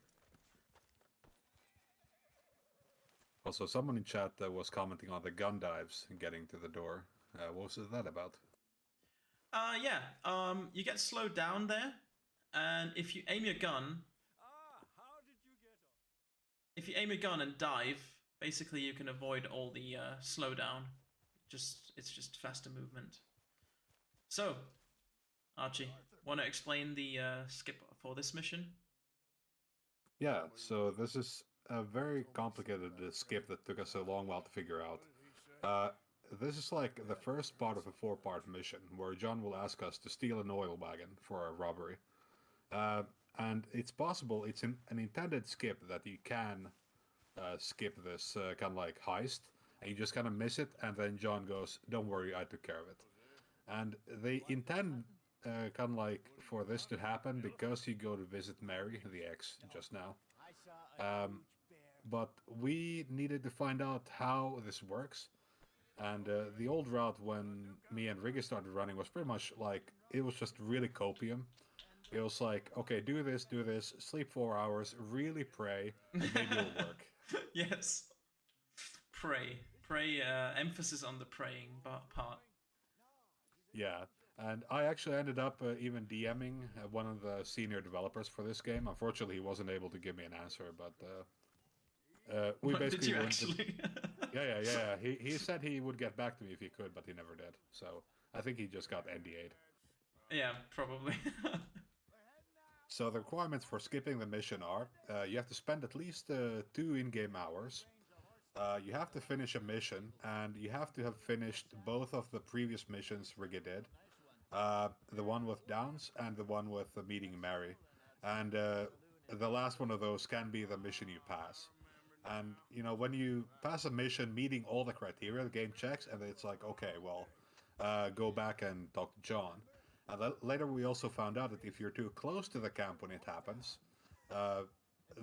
Also, someone in chat was commenting on the gun dives and getting to the door. What was that about? Yeah, you get slowed down there, and if you aim your gun, How did you get off? if you aim your gun and dive, basically you can avoid all the slowdown. It's just faster movement. So, Archie, want to explain the skip for this mission? Yeah, so this is a very complicated skip that took us a long while to figure out. This is like the first part of a 4-part mission, where John will ask us to steal an oil wagon for a robbery. And it's possible, it's an intended skip that you can skip this kind of like heist, and you just kind of miss it, and then John goes, don't worry, I took care of it. And they intend kind of like for this to happen because you go to visit Mary, the ex, just now. But we needed to find out how this works. And the old route when me and Riggy started running was pretty much like, it was just really copium. It was like, okay, do this, sleep 4 hours, really pray, and maybe it'll work. Yes. Pray. Pray, emphasis on the praying part. Yeah, and I actually ended up even DMing one of the senior developers for this game. Unfortunately, he wasn't able to give me an answer, but we What, basically did you went actually? yeah. He said he would get back to me if he could, but he never did. So I think he just got NDA'd. Yeah, probably. So the requirements for skipping the mission are you have to spend at least 2 in-game hours. You have to finish a mission, and you have to have finished both of the previous missions Riggy did. The one with Downs and the one with meeting Mary. And the last one of those can be the mission you pass. And, you know, when you pass a mission meeting all the criteria, the game checks, and it's like, okay, well, go back and talk to John. And later we also found out that if you're too close to the camp when it happens,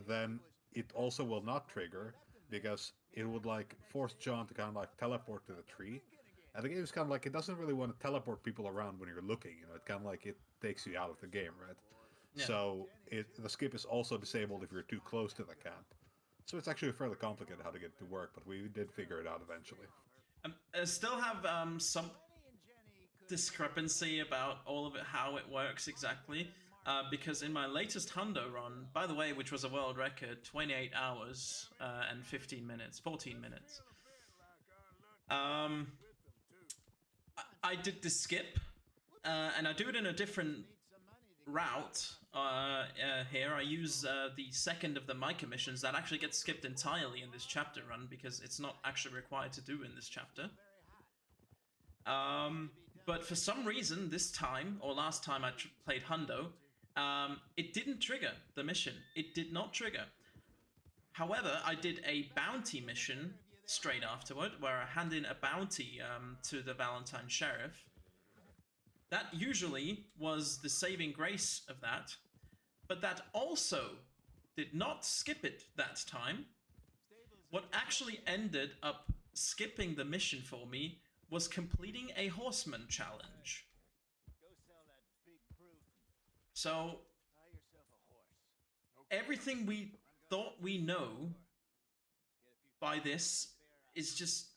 then it also will not trigger, because it would like force John to kind of like teleport to the tree. And the game is kind of like, it doesn't really want to teleport people around when you're looking, you know, it kind of like, it takes you out of the game, right? Yeah. So the skip is also disabled if you're too close to the camp. So it's actually fairly complicated how to get it to work, but we did figure it out eventually. I still have some discrepancy about all of it, how it works exactly. Because in my latest Hundo run, by the way, which was a world record, 28 hours and 14 minutes. I did the skip, and I do it in a different route. Here I use the second of the Micah missions that actually gets skipped entirely in this chapter run, because it's not actually required to do in this chapter. But for some reason, this time, or last time I played Hundo, it didn't trigger the mission. It did not trigger. However, I did a bounty mission straight afterward, where I hand in a bounty to the Valentine Sheriff. That usually was the saving grace of that, but that also did not skip it that time. What actually ended up skipping the mission for me was completing a horseman challenge. So, everything we thought we know by this is just...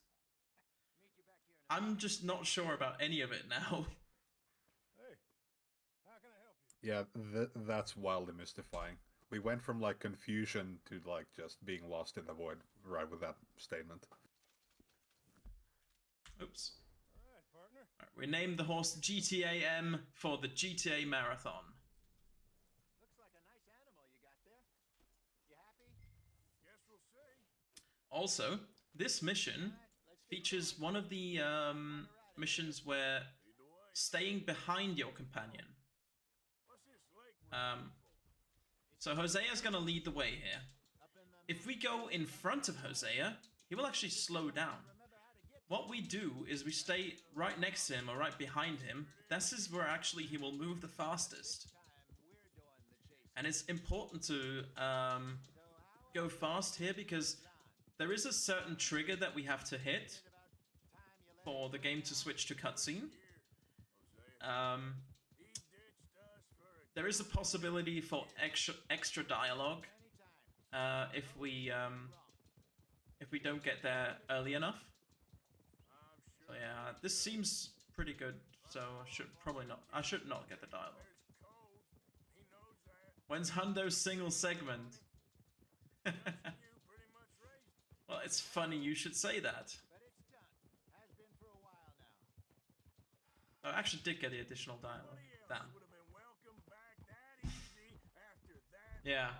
I'm just not sure about any of it now. Hey, how can I help you? Yeah, that's wildly mystifying. We went from like confusion to like just being lost in the void right with that statement. Oops. All right, partner. Right, we named the horse GTAM for the GTA Marathon. Looks like a nice animal you got there. You happy? Guess we'll see. Also, this mission features one of the missions where staying behind your companion. What's this lake? So Hosea's gonna lead the way here. If we go in front of Hosea, he will actually slow down. What we do is we stay right next to him or right behind him. This is where actually he will move the fastest. And it's important to go fast here, because there is a certain trigger that we have to hit for the game to switch to cutscene. There is a possibility for extra dialogue if we don't get there early enough. So yeah, this seems pretty good. So I should not get the dialogue. When's Hundo's single segment? Well, it's funny you should say that. But it's done. Has been for a while now. I actually did get the additional dialogue. Damn. Yeah.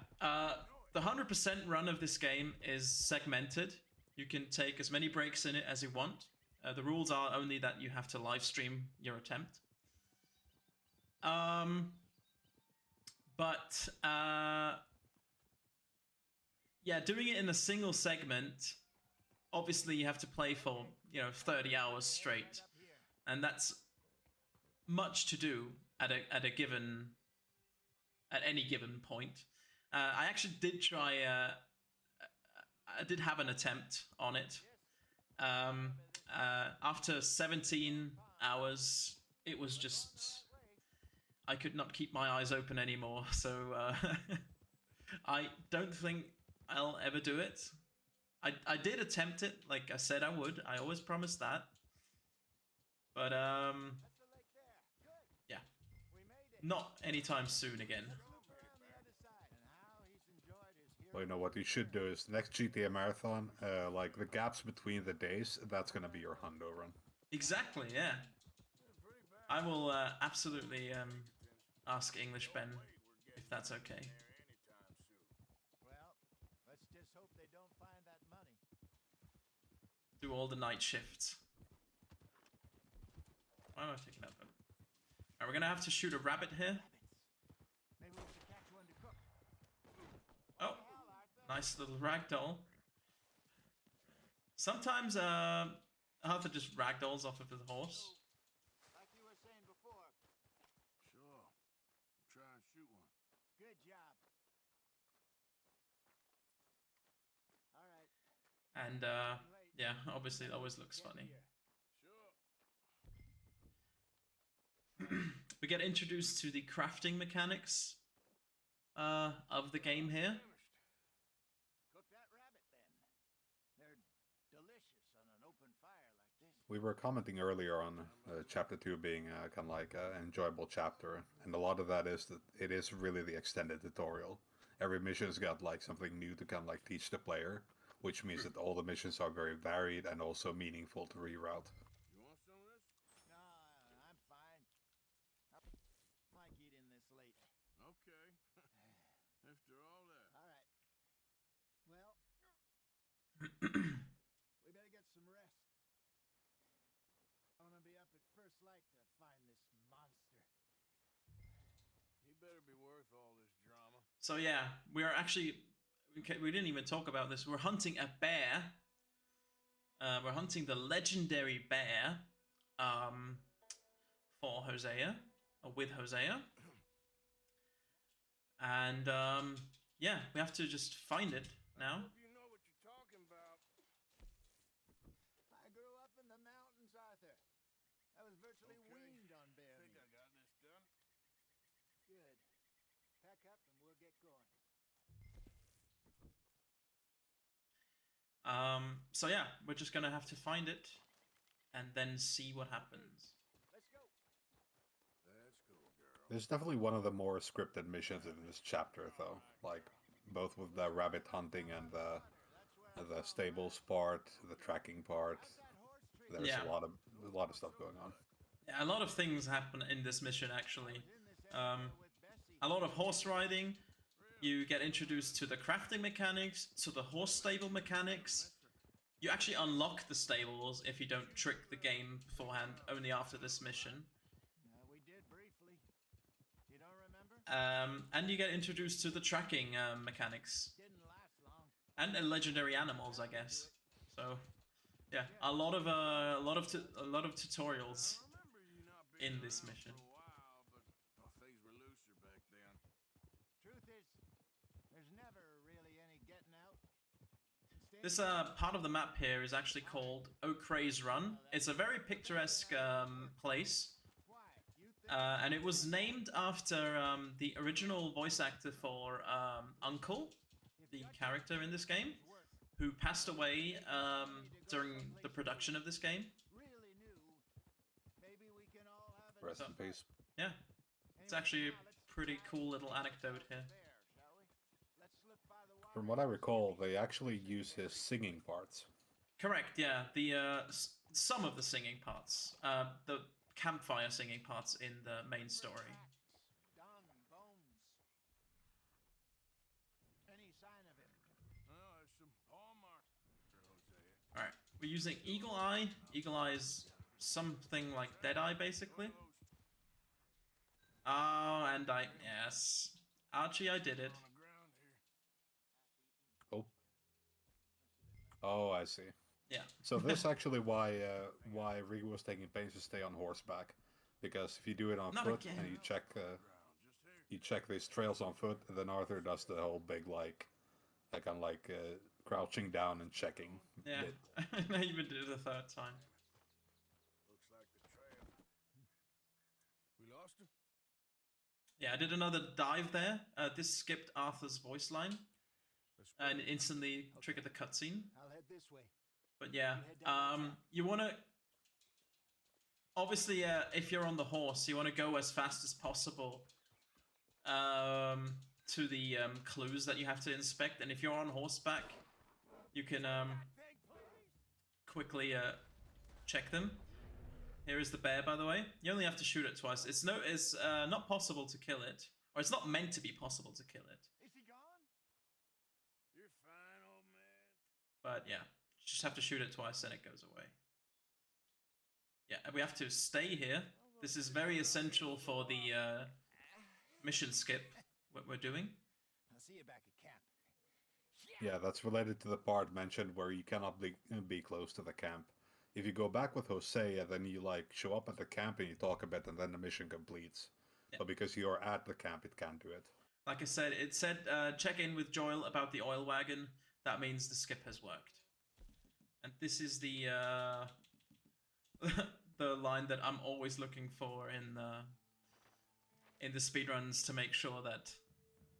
The 100% run of this game is segmented. You can take as many breaks in it as you want. The rules are only that you have to live stream your attempt. Yeah, doing it in a single segment, obviously you have to play for, 30 hours straight. And that's much to do at any given point. I actually did try. I did have an attempt on it. After 17 hours, it was just I could not keep my eyes open anymore. So I don't think I'll ever do it. I did attempt it, like I said I would. I always promised that. But That's the lake there. Good. yeah, We made it. not anytime soon again. Let's loop around the other side. And how he's enjoyed his hero. Well, you know what you should do is next GTA Marathon, like the gaps between the days, that's gonna be your hundo run. Exactly, yeah. I will absolutely ask English Ben if that's okay. Well, let's just hope they don't find that money. Do all the night shifts. Why am I picking up? Alright, we're gonna have to shoot a rabbit here. Rabbits. Maybe we should catch one to cook. Oh, nice little ragdoll. Sometimes Arthur just ragdolls off of the horse. Like you were saying before. Sure. Try and shoot one. Good job. All right. And yeah, obviously it always looks Get funny. here. We get introduced to the crafting mechanics of the game here. Cook that rabbit then. They're delicious on an open fire like this. We were commenting earlier on chapter 2 being kind of like an enjoyable chapter, and a lot of that is that it is really the extended tutorial. Every mission's got like something new to kind of like teach the player, which means that all the missions are very varied and also meaningful to reroute. You want some of this? No, I'm fine. I might get in this late. Okay. After all that. All right. Well, we better get some rest. I want to be up at first light to find this monster. He better be worth all this drama. So yeah, we are actually we didn't even talk about this. We're hunting a bear. We're hunting the legendary bear for Hosea, or with Hosea. And yeah, we have to just find it now. Hope you know what you're talking about. I grew up in the mountains, Arthur. I was virtually Okay. weaned on bear Think I meat. got this done? Good. Pack up and we'll get going. So yeah, we're just gonna have to find it and then see what happens. Let's go. Let's go, girl. There's definitely one of the more scripted missions in this chapter, though. Like both with the rabbit hunting and the stables part, the tracking part. There's Yeah. a lot of stuff going on. Yeah, a lot of things happen in this mission actually. A lot of horse riding. You get introduced to the crafting mechanics, to the horse stable mechanics. You actually unlock the stables if you don't trick the game beforehand, only after this mission. We did briefly. You don't remember? And you get introduced to the tracking mechanics Didn't last long. and legendary animals, I guess. So, yeah, a lot of tutorials I remember you not being in this around mission. for a while, but things were looser back then. Truth is, there's never really any getting out. This part of the map here is actually called O'Cray's Run. It's a very picturesque place. Why? You think And it was named after the original voice actor for Uncle, the character in this game, who passed away during the production of this game. really knew? Maybe we can all have a Rest in peace. Yeah, it's actually a pretty cool little anecdote here. there, shall we? Let's look by the water. From what I recall, they actually use his singing parts. Correct, yeah. The some of the singing parts, the campfire singing parts in the main story. Dung, bones. Any sign of him? Oh, there's some paw marks for Hosea. All right, we're using Eagle Eye. Eagle Eye is something like Deadeye, basically. Oh, and yes, Archie, I did it. On the ground here. Oh. Oh, I see. Yeah. So this is actually why Rigi was taking pains to stay on horseback, because if you do it on Not foot again. and you check Ground, just here. you check these trails on foot, and then Arthur does the whole big kind of crouching down and checking. Yeah, bit. I even did it a third time. Looks like the trail. We lost him? Yeah, I did another dive there. This skipped Arthur's voice line Let's and instantly triggered the cutscene. I'll head this way. But yeah, you want to... Obviously, if you're on the horse, you want to go as fast as possible to the clues that you have to inspect. And if you're on horseback, you can quickly check them. Here is the bear, by the way. You only have to shoot it twice. It's not possible to kill it, or it's not meant to be possible to kill it. Is he gone? You're fine, old man. But yeah, you just have to shoot it twice and it goes away. Yeah, and we have to stay here. This is very essential for the mission skip what we're doing. I'll see you back at camp. Yeah, that's related to the part mentioned where you cannot be close to the camp. If you go back with Hosea, then you show up at the camp and you talk a bit, and then the mission completes. Yeah. But because you're at the camp, it can't do it. Like I said, it said check in with Joel about the oil wagon. That means the skip has worked. And this is the the line that I'm always looking for in the speedruns to make sure that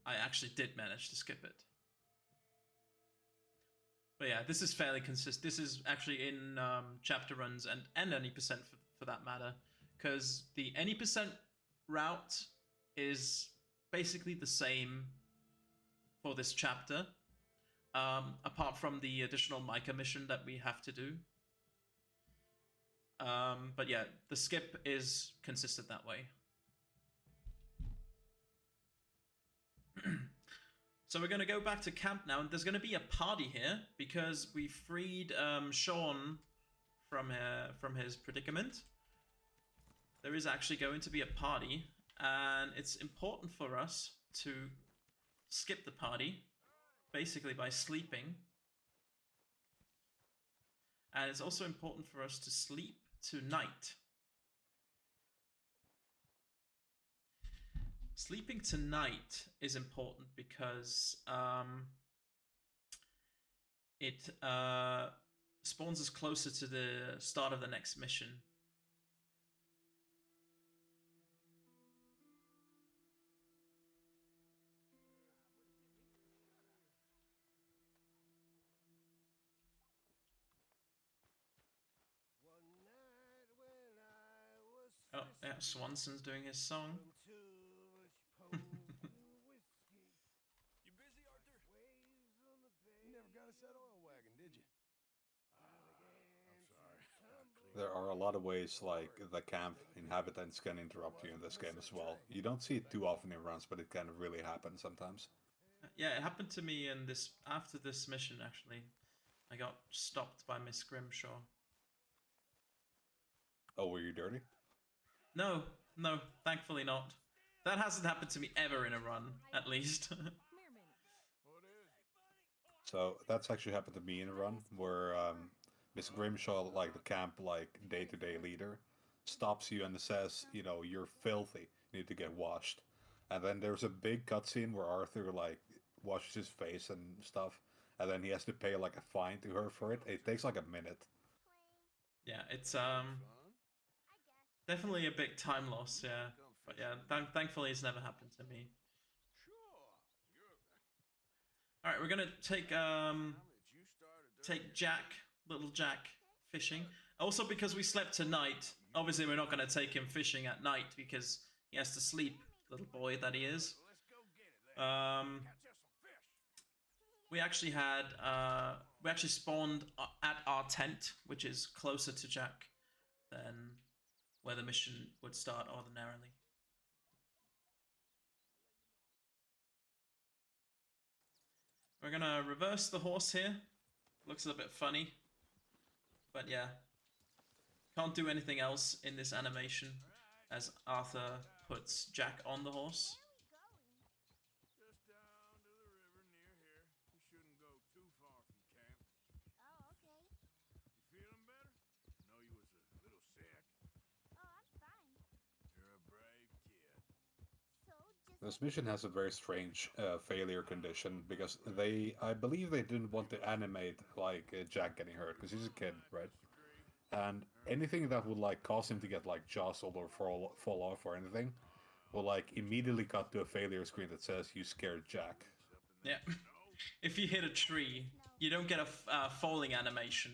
I actually did manage to skip it. But yeah, this is fairly consistent. This is actually in chapter runs and any percent for that matter, because the any percent route is basically the same for this chapter, apart from the additional Micah mission that we have to do. But yeah, the skip is consistent that way. So we're going to go back to camp now, and there's going to be a party here because we freed Sean from his predicament. There is actually going to be a party, and it's important for us to skip the party, basically by sleeping. And it's also important for us to sleep tonight. Sleeping tonight is important because it spawns us closer to the start of the next mission. One night when I was Oh, yeah, Swanson's doing his song. too much whiskey. You busy, Arthur? Waves on the bay. You never got us that oil wagon, did you? I'm sorry. There are a lot of ways the camp inhabitants can interrupt you in this game as well. You don't see it too often in runs, but it can really happen sometimes. Yeah, it happened to me in this after this mission actually. I got stopped by Miss Grimshaw. Oh, were you dirty? No, thankfully not. That hasn't happened to me ever in a run, at least. Come here a minute. What is it? So that's actually happened to me in a run where Miss Grimshaw, the camp day-to-day leader, stops you and says, you're filthy, you need to get washed. And then there's a big cutscene where Arthur washes his face and stuff, and then he has to pay a fine to her for it. It takes a minute. Yeah, it's Fun? definitely a big time loss, yeah. But yeah, thankfully it's never happened to me. Sure. You're... Alright, we're gonna take How did you start a Jack, little Jack, fishing. Also because we slept tonight, obviously we're not gonna take him fishing at night because he has to sleep, little boy that he is. Let's go get it then. Catch us some fish. We actually spawned at our tent, which is closer to Jack than where the mission would start ordinarily. We're gonna reverse the horse here. Looks a bit funny, but yeah. Can't do anything else in this animation as Arthur puts Jack on the horse. Where are we going? Just down to the river near here. You shouldn't go too far from camp. Oh, okay. You feeling better? I know you was a little sick. Oh, I'm fine. You're a brave kid. So, just This mission has a very strange failure condition because I believe they didn't want to animate like Jack getting hurt because he's a kid, right? And anything that would like cause him to get like jostled or fall off or anything will like immediately cut to a failure screen that says you scared Jack. Yeah. If you hit a tree, you don't get a falling animation.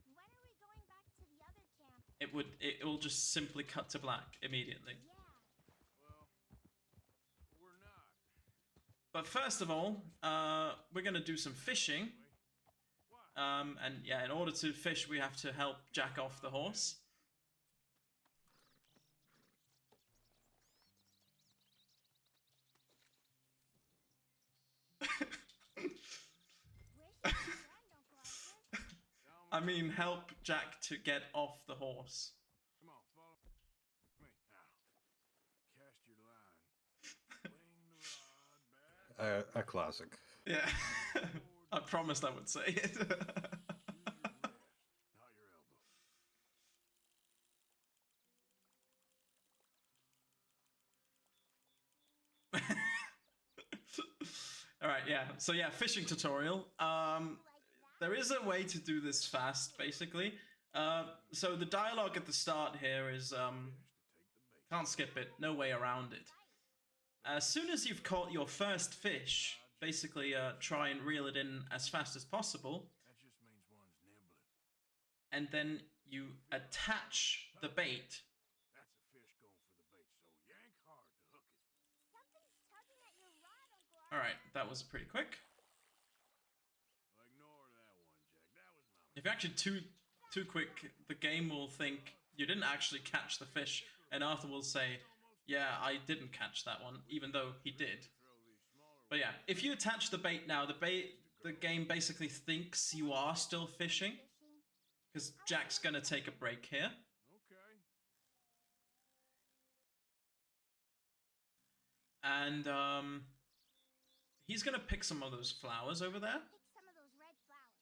When are we going back to the other camp? It will just simply cut to black immediately. Yeah. We're not. But first of all, we're gonna do some fishing. And yeah, in order to fish, we have to help Jack off the horse. Wish your friend, Uncle Arthur. I mean, help Jack to get off the horse. Come on, follow with me. Now, cast your line. Swing the rod back. A classic. Yeah. I promised I would say it. Use your wrist, not your elbow. All right, yeah. So yeah, fishing tutorial. There is a way to do this fast, basically. So the dialogue at the start here is can't skip it. No way around it. As soon as you've caught your first fish, basically try and reel it in as fast as possible, That just means one's nimbling. and then you attach the bait. That's a fish going for the bait, so yank hard to hook it. Something's tugging at your rod, Uncle Arthur. All right, that was pretty quick. Ignore that one, Jack. That was my If you're actually too quick, the game will think you didn't actually catch the fish, and Arthur will say, "Yeah, I didn't catch that one," even though he did. throw these smaller But yeah, if you attach the bait now, the game basically thinks you are still fishing, Fishing. because Jack's gonna take a break here. Okay. And he's gonna pick some of those flowers over there. Pick some of those red flowers.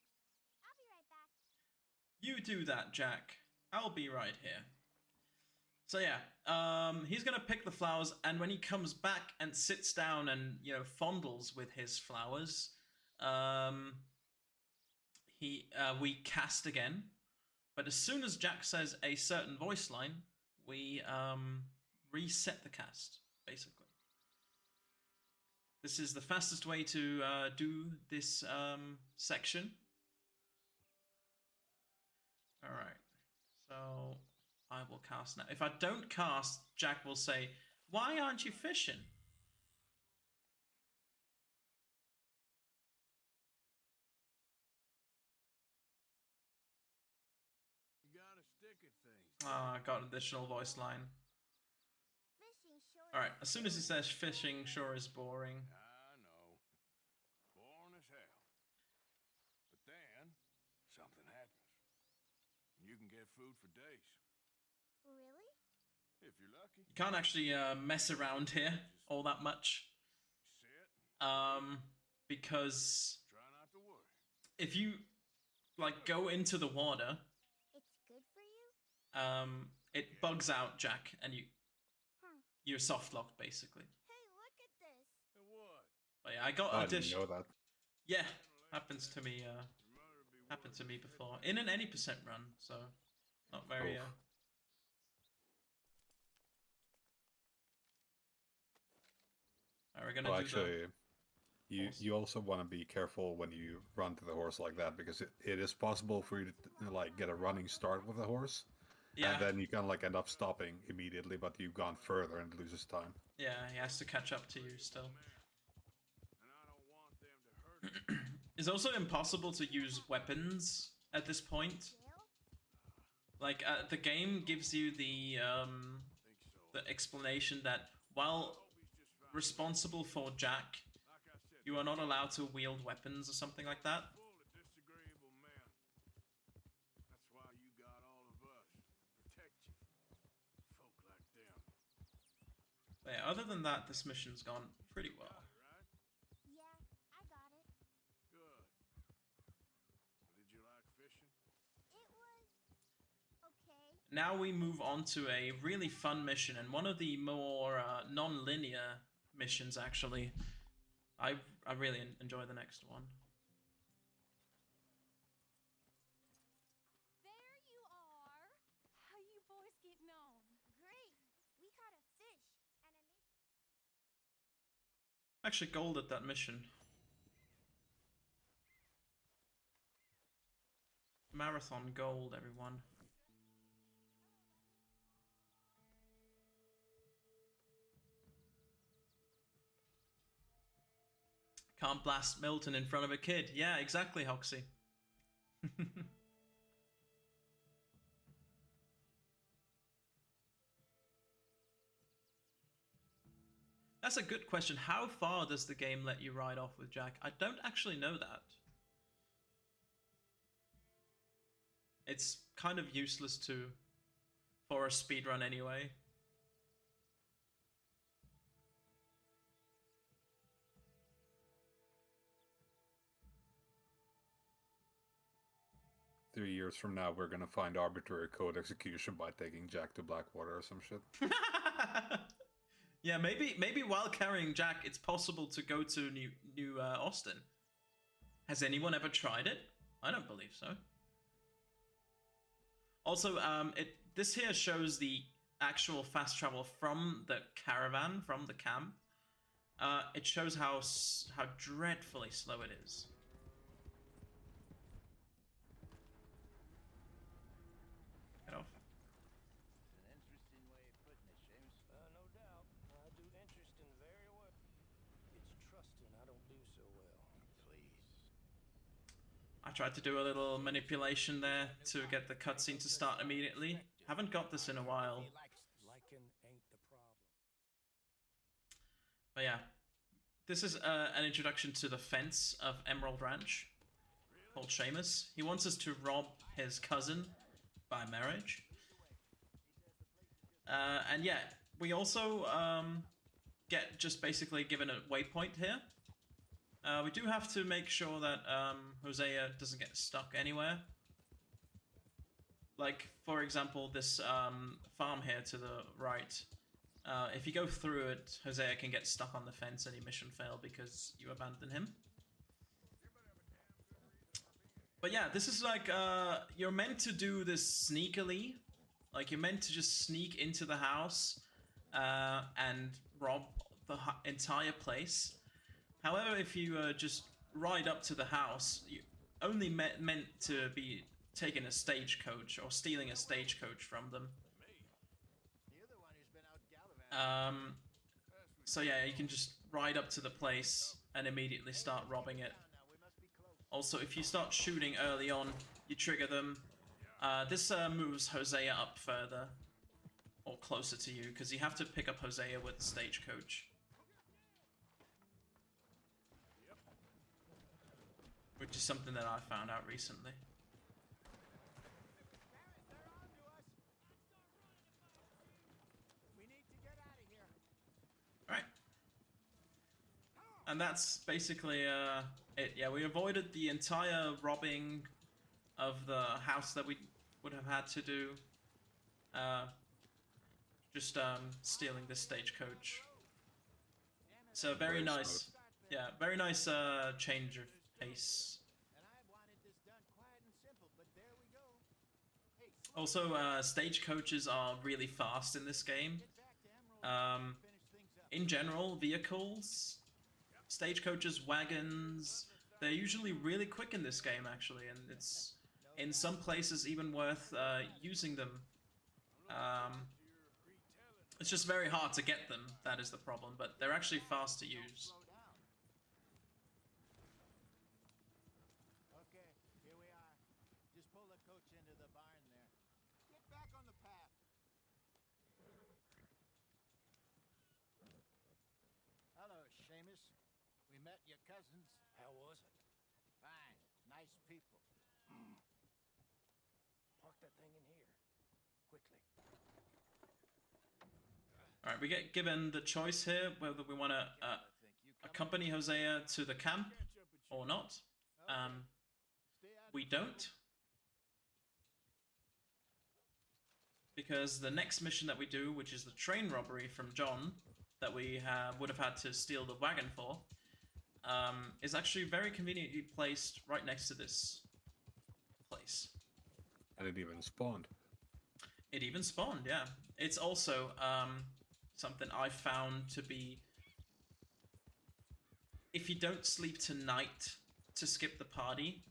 I'll be right back. You do that, Jack. I'll be right here. So yeah, he's gonna pick the flowers, and when he comes back and sits down and fondles with his flowers, we cast again. But as soon as Jack says a certain voice line, we reset the cast, basically. This is the fastest way to do this section. All right, so I will cast now. If I don't cast, Jack will say, "Why aren't you fishing?" You gotta stick at things. I got an additional voice line. Fishing sure. All right, as soon as he says fishing sure is boring. I know. Boring as hell. But then, something happens. And you can get food for days. Really? If you're lucky. You can't actually mess around here all that much. Sit, Because try not to worry. if you like go into the water, It's good for you? it bugs out Jack, and you're soft locked basically. Hey, look at this. And what? But yeah, I got I a didn't dish. know that. Yeah, happens to me. Your mother be Happened to me before in an any percent run, so not very. Oof. We're gonna Well, do actually, horse. you also want to be careful when you run to the horse like that because it is possible for you to like get a running start with the horse, yeah, and then you can like end up stopping immediately, but you've gone further and loses time. yeah, he has to catch up to you still. and I don't want them to hurt you. It's also impossible to use weapons at this point. Jill? Like the game gives you Think so. the explanation that while Hope he's just fine. responsible for Jack, Like I said, you are not allowed to wield weapons or something like that. full of disagreeable men. That's why you got all of us to protect you from folk like them. But yeah, other than that, this mission's gone pretty well. Got it, right? Yeah, I got it. Good. Did you like fishing? It was okay. Now we move on to a really fun mission and one of the more non-linear missions actually. I really enjoy the next one. There you are. How you boys getting on? Great. We caught a fish and Actually gold at that mission. Marathon gold, everyone. Can't blast Milton in front of a kid. Yeah, exactly, Hoxie. That's a good question. How far does the game let you ride off with Jack? I don't actually know that. It's kind of useless for a speedrun anyway. Three years from now, we're gonna find arbitrary code execution by taking Jack to Blackwater or some shit. Yeah, maybe while carrying Jack, it's possible to go to New Austin. Has anyone ever tried it? I don't believe so. Also, this here shows the actual fast travel from the caravan, from the camp. It shows how dreadfully slow it is. Get off. It's an interesting way of putting it, Seamus. No doubt. I do interesting very well. It's trusting I don't do so well. Please. I tried to do a little manipulation there to get the cutscene to start immediately. Haven't got this in a while. Liking ain't the problem. But yeah, this is an introduction to the fence of Emerald Ranch, called Seamus. He wants us to rob his cousin by marriage. And yeah, we also get just basically given a waypoint here. We do have to make sure that Hosea doesn't get stuck anywhere. Like, for example, this farm here to the right. If you go through it, Hosea can get stuck on the fence and your mission failed because you abandoned him. But yeah, this is like, you're meant to do this sneakily. Like, you're meant to just sneak into the house and rob the entire place. However, if you just ride up to the house, you're only meant to be taking a stagecoach or stealing a stagecoach from them. You're the one who's been out gallivanting. So yeah, you can just ride up to the place and immediately start robbing it. Now we must be close. Also, if you start shooting early on, you trigger them. This moves Hosea up further or closer to you because you have to pick up Hosea with the stagecoach. Which is something that I found out recently. We need to get out of here. Alright. And that's basically it. Yeah, we avoided the entire robbing of the house that we would have had to do. Just stealing this stagecoach. So very nice. Yeah, very nice change of pace. And I wanted this done quiet and simple, but there we go. Hey, Also, stagecoaches are really fast in this game. get back to Emerald and finish things up. In general, vehicles, stagecoaches, wagons, they're usually really quick in this game, actually, and it's in some places even worth using them. It's just very hard to get them, that is the problem, but they're actually fast to use. Slow down. Okay, here we are. Just pull the coach into the barn there. Get back on the path. Hello, Seamus. We met your cousins. How was it? Fine. Nice people. Park that thing in here. Quickly. Alright, we get given the choice here whether we want to I think you come accompany Hosea to the camp or not. Stay out We don't. Because the next mission that we do, which is the train robbery from John, that we would have had to steal the wagon for is actually very conveniently placed right next to this place. And it even spawned. It even spawned, yeah. It's also something I found to be, if you don't sleep tonight to skip the party,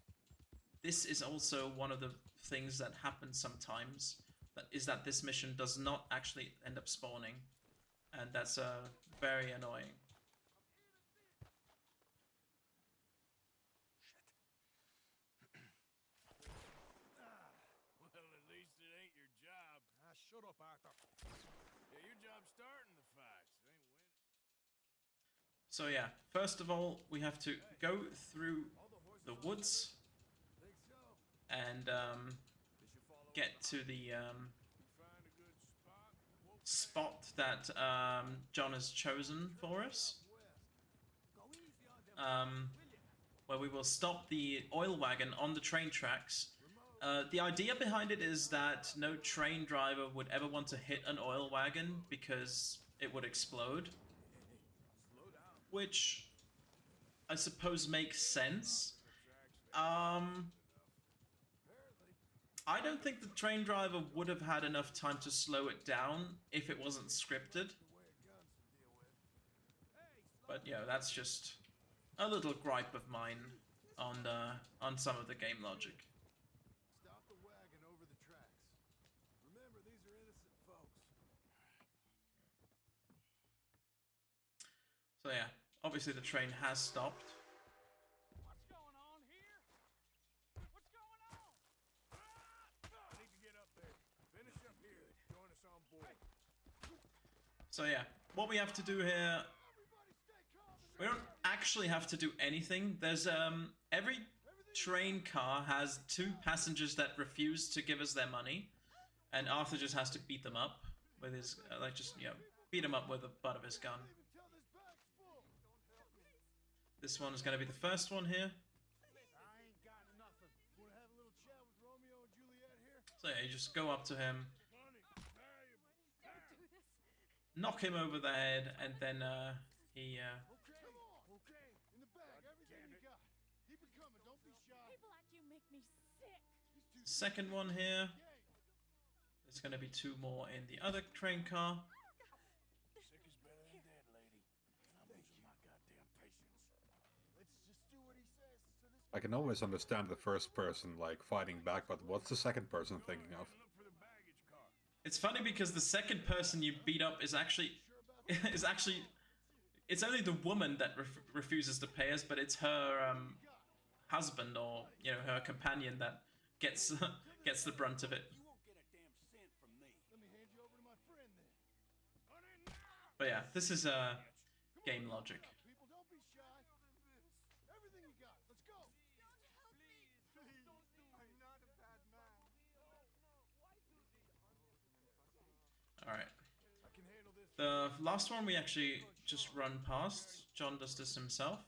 this is also one of the things that happens sometimes, that this mission does not actually end up spawning, and that's very annoying. Well, at least it ain't your job. Ah, shut up, Arthur. Yeah, your job's starting the fights. It ain't winning. So yeah, first of all, we have to go through the woods Think so? and get to the Find a good spot. spot that John has chosen for us, where we will stop the oil wagon on the train tracks. The idea behind it is that no train driver would ever want to hit an oil wagon because it would explode, which I suppose makes sense. I don't think the train driver would have had enough time to slow it down if it wasn't scripted. But yeah, that's just a little gripe of mine on some of the game logic. Stop the wagon over the tracks. Remember, these are innocent folks. So yeah, obviously the train has stopped. What's going on here? What's going on? I need to get up there. Finish up here. Join us on board. So yeah, what we have to do here, we don't actually have to do anything. There's every train car has 2 passengers that refuse to give us their money, and Arthur just has to beat them up with his beat them up with the butt of his gun. This one is going to be the first one here. I ain't got nothing. Want to have a little chat with Romeo and Juliet here? So yeah, you just go up to him, Don't do this. knock him over the head, and then he Okay. Come on. Okay. In the bag, everything you got. Keep it coming. Don't be shy. People like you make me sick. second one here. There's going to be 2 more in the other train car. Sick is better than dead, lady. And I'm losing my goddamn patience. Let's just do what he says. So this I can always understand the first person like fighting back, but what's the second person thinking of? Look for the baggage car. It's funny because the second person you beat up is actually it's only the woman that refuses to pay us, but it's her husband or her companion that gets gets the brunt of it. You won't get a damn cent from me. Let me hand you over to my friend then. But yeah, this is game logic. People, don't be shy. Everything you got. Let's go. Please. I'm not a bad man. All right. I can handle this. The last one we actually just run past. John does this himself.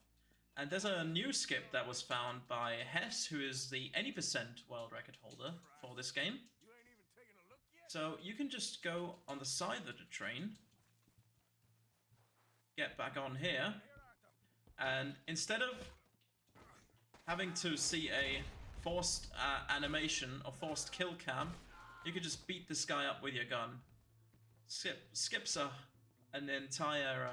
And there's a new skip that was found by Hess, who is the any % world record holder for this game. You ain't even taking a look yet? So you can just go on the side of the train, get back on here, and instead of having to see a forced animation or forced kill cam, you could just beat this guy up with your gun. Skips an entire.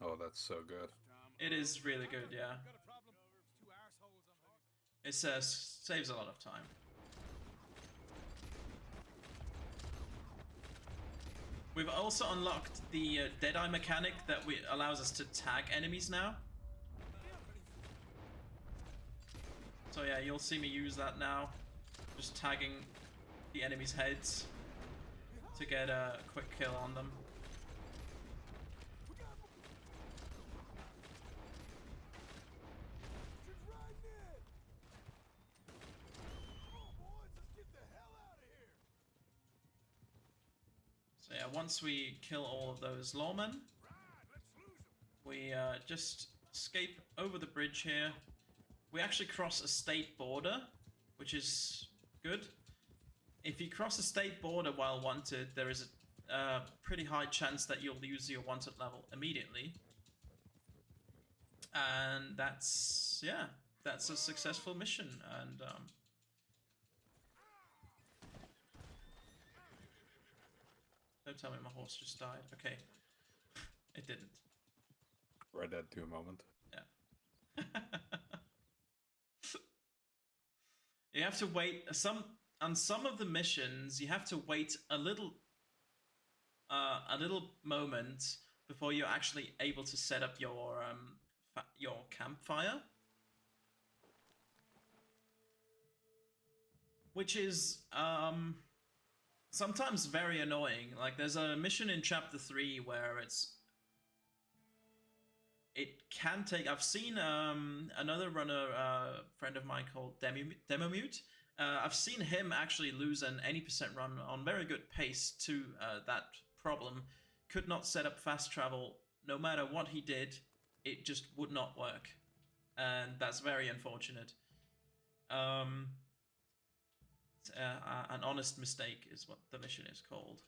Oh, that's so good. It is really good, yeah. It saves a lot of time. We've also unlocked the Deadeye mechanic that allows us to tag enemies now. So yeah, you'll see me use that now. Just tagging the enemies' heads to get a quick kill on them. She's riding in. Come on, boys. Let's get the hell out of here. So yeah, once we kill all of those lawmen, we just escape over the bridge here. We actually cross a state border, which is good. If you cross a state border while wanted, there is pretty high chance that you'll lose your wanted level immediately. And that's a successful mission. And don't tell me my horse just died. Okay, it didn't. Red Dead 2 moment. Yeah. You have to wait on some of the missions. You have to wait a little moment before you're actually able to set up your campfire, which is sometimes very annoying. Like there's a mission in chapter 3 where it can take. I've seen another runner, friend of mine called Demomute. I've seen him actually lose an 80% run on very good pace to that problem. Could not set up fast travel. No matter what he did, it just would not work, and that's very unfortunate. An honest mistake is what the mission is called.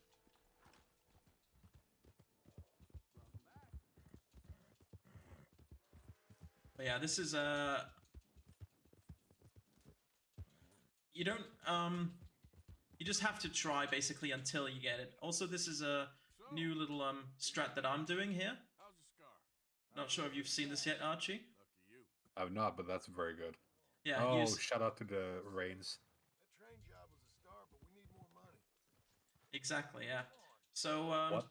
But yeah, this is you don't you just have to try basically until you get it. Also, this is a new little strat that I'm doing here. How's the scar? Not sure if you've seen this yet, Archie. Lucky you. I've not, but that's very good. Yeah. Oh, shout out to the Rains. That train job was a start, but we need more money. Exactly. Yeah. So What?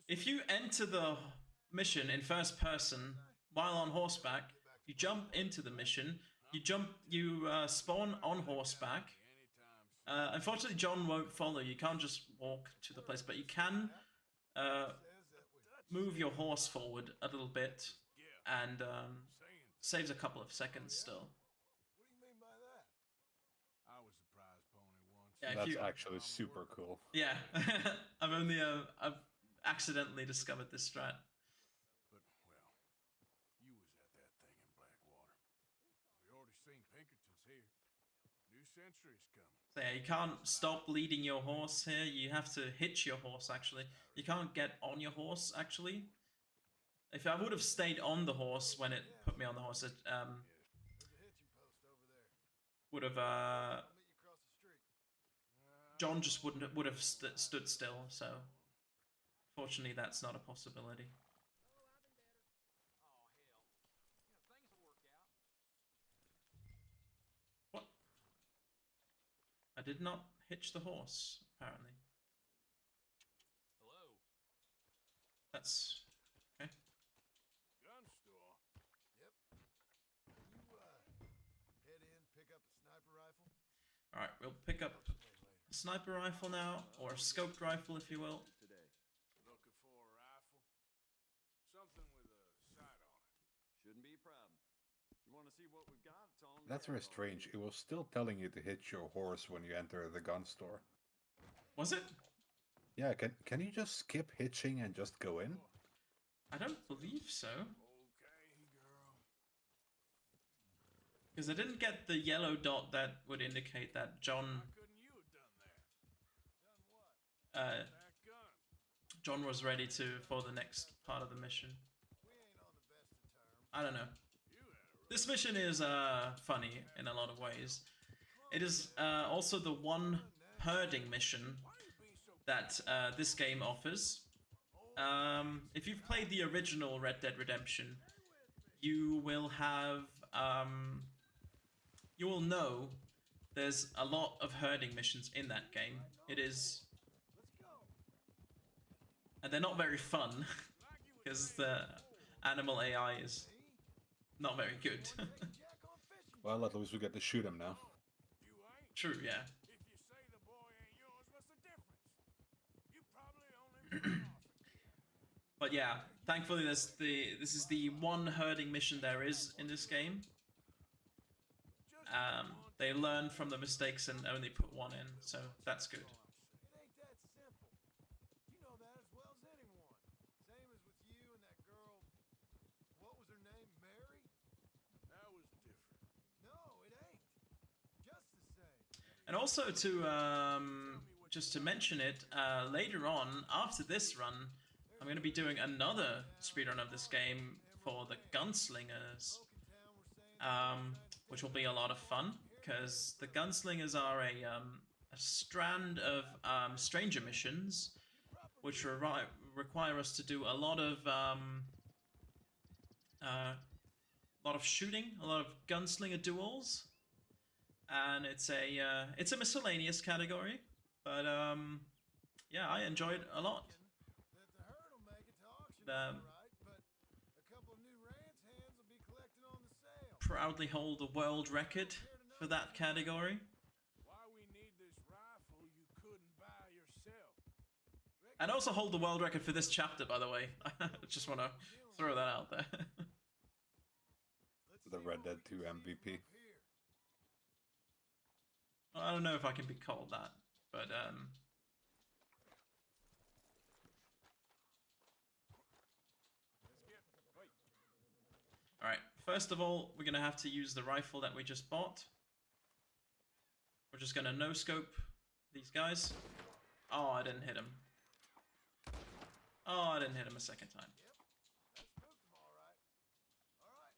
if you enter the mission in first person while on horseback, you jump into the mission. You spawn on horseback. Unfortunately, John won't follow. You can't just walk to the place, but you can move your horse forward a little bit, and saves a couple of seconds still. What do you mean by that? I was the prize pony once. Yeah, if That's you, actually super cool. yeah. I've accidentally discovered this strat. But, well, you was at that thing in Blackwater. We already seen Pinkertons here. New century's coming. So yeah, you can't stop leading your horse here. You have to hitch your horse, actually. You can't get on your horse, actually. If I would have stayed on the horse when it put me on the horse, it There's a hitching post over there. would have I'll meet you across the street. John just would have stood still. So fortunately, that's not a possibility. What? I did not hitch the horse, apparently. Hello. That's okay. Gun store. Yep. You, head in, pick up a sniper rifle. Alright, we'll pick up a sniper rifle now, or a scoped rifle, if you will. Looking for a rifle? Something with a sight on it. Shouldn't be a problem. You want to see what we've got? It's on. That's very strange. It was still telling you to hitch your horse when you enter the gun store. Was it? Yeah, can you just skip hitching and just go in? I don't believe so. Okay, girl. Because I didn't get the yellow dot that would indicate that John How couldn't you have done that? Done what? That gun. John was ready for the next part of the mission. We ain't on the best of terms. I don't know. You had a This mission is funny in a lot of ways. It is also the one herding mission that this game offers. If you've played the original Red Dead Redemption, you will have you will know there's a lot of herding missions in that game. It is, and they're not very fun because the animal AI is not very good. Well, at least we get to shoot him now. You ain't. True, yeah. If you say the boy ain't yours, what's the difference? You probably only run off. But yeah, thankfully this is the one herding mission there is in this game. They learn from the mistakes and only put one in, so that's good. It ain't that simple. You know that as well as anyone. Same as with you and that girl. What was her name? Mary? That was different. No, it ain't. Just the same. And also to just to mention it, later on, after this run, I'm going to be doing another speedrun of this game for the Gunslingers, which will be a lot of fun, because the Gunslingers are a strand of stranger missions, which require us to do a lot of shooting, a lot of gunslinger duels, and it's a miscellaneous category, but yeah, I enjoyed it a lot. That the herd will make it to auction, Um, all right, but a couple of new ranch hands will be collecting on the sale. Proudly hold the world record for that category. Why we need this rifle you couldn't buy yourself? And also hold the world record for this chapter, by the way. I just want to throw that out there. Let's The see Red what Dead we 2 can see MVP. from up here. Well, I don't know if I can be called that, but alright, first of all, we're gonna have to use the rifle that we just bought. We're just gonna no-scope these guys. Oh, I didn't hit him. Oh, I didn't hit him a second time. That spooked them all right. All right,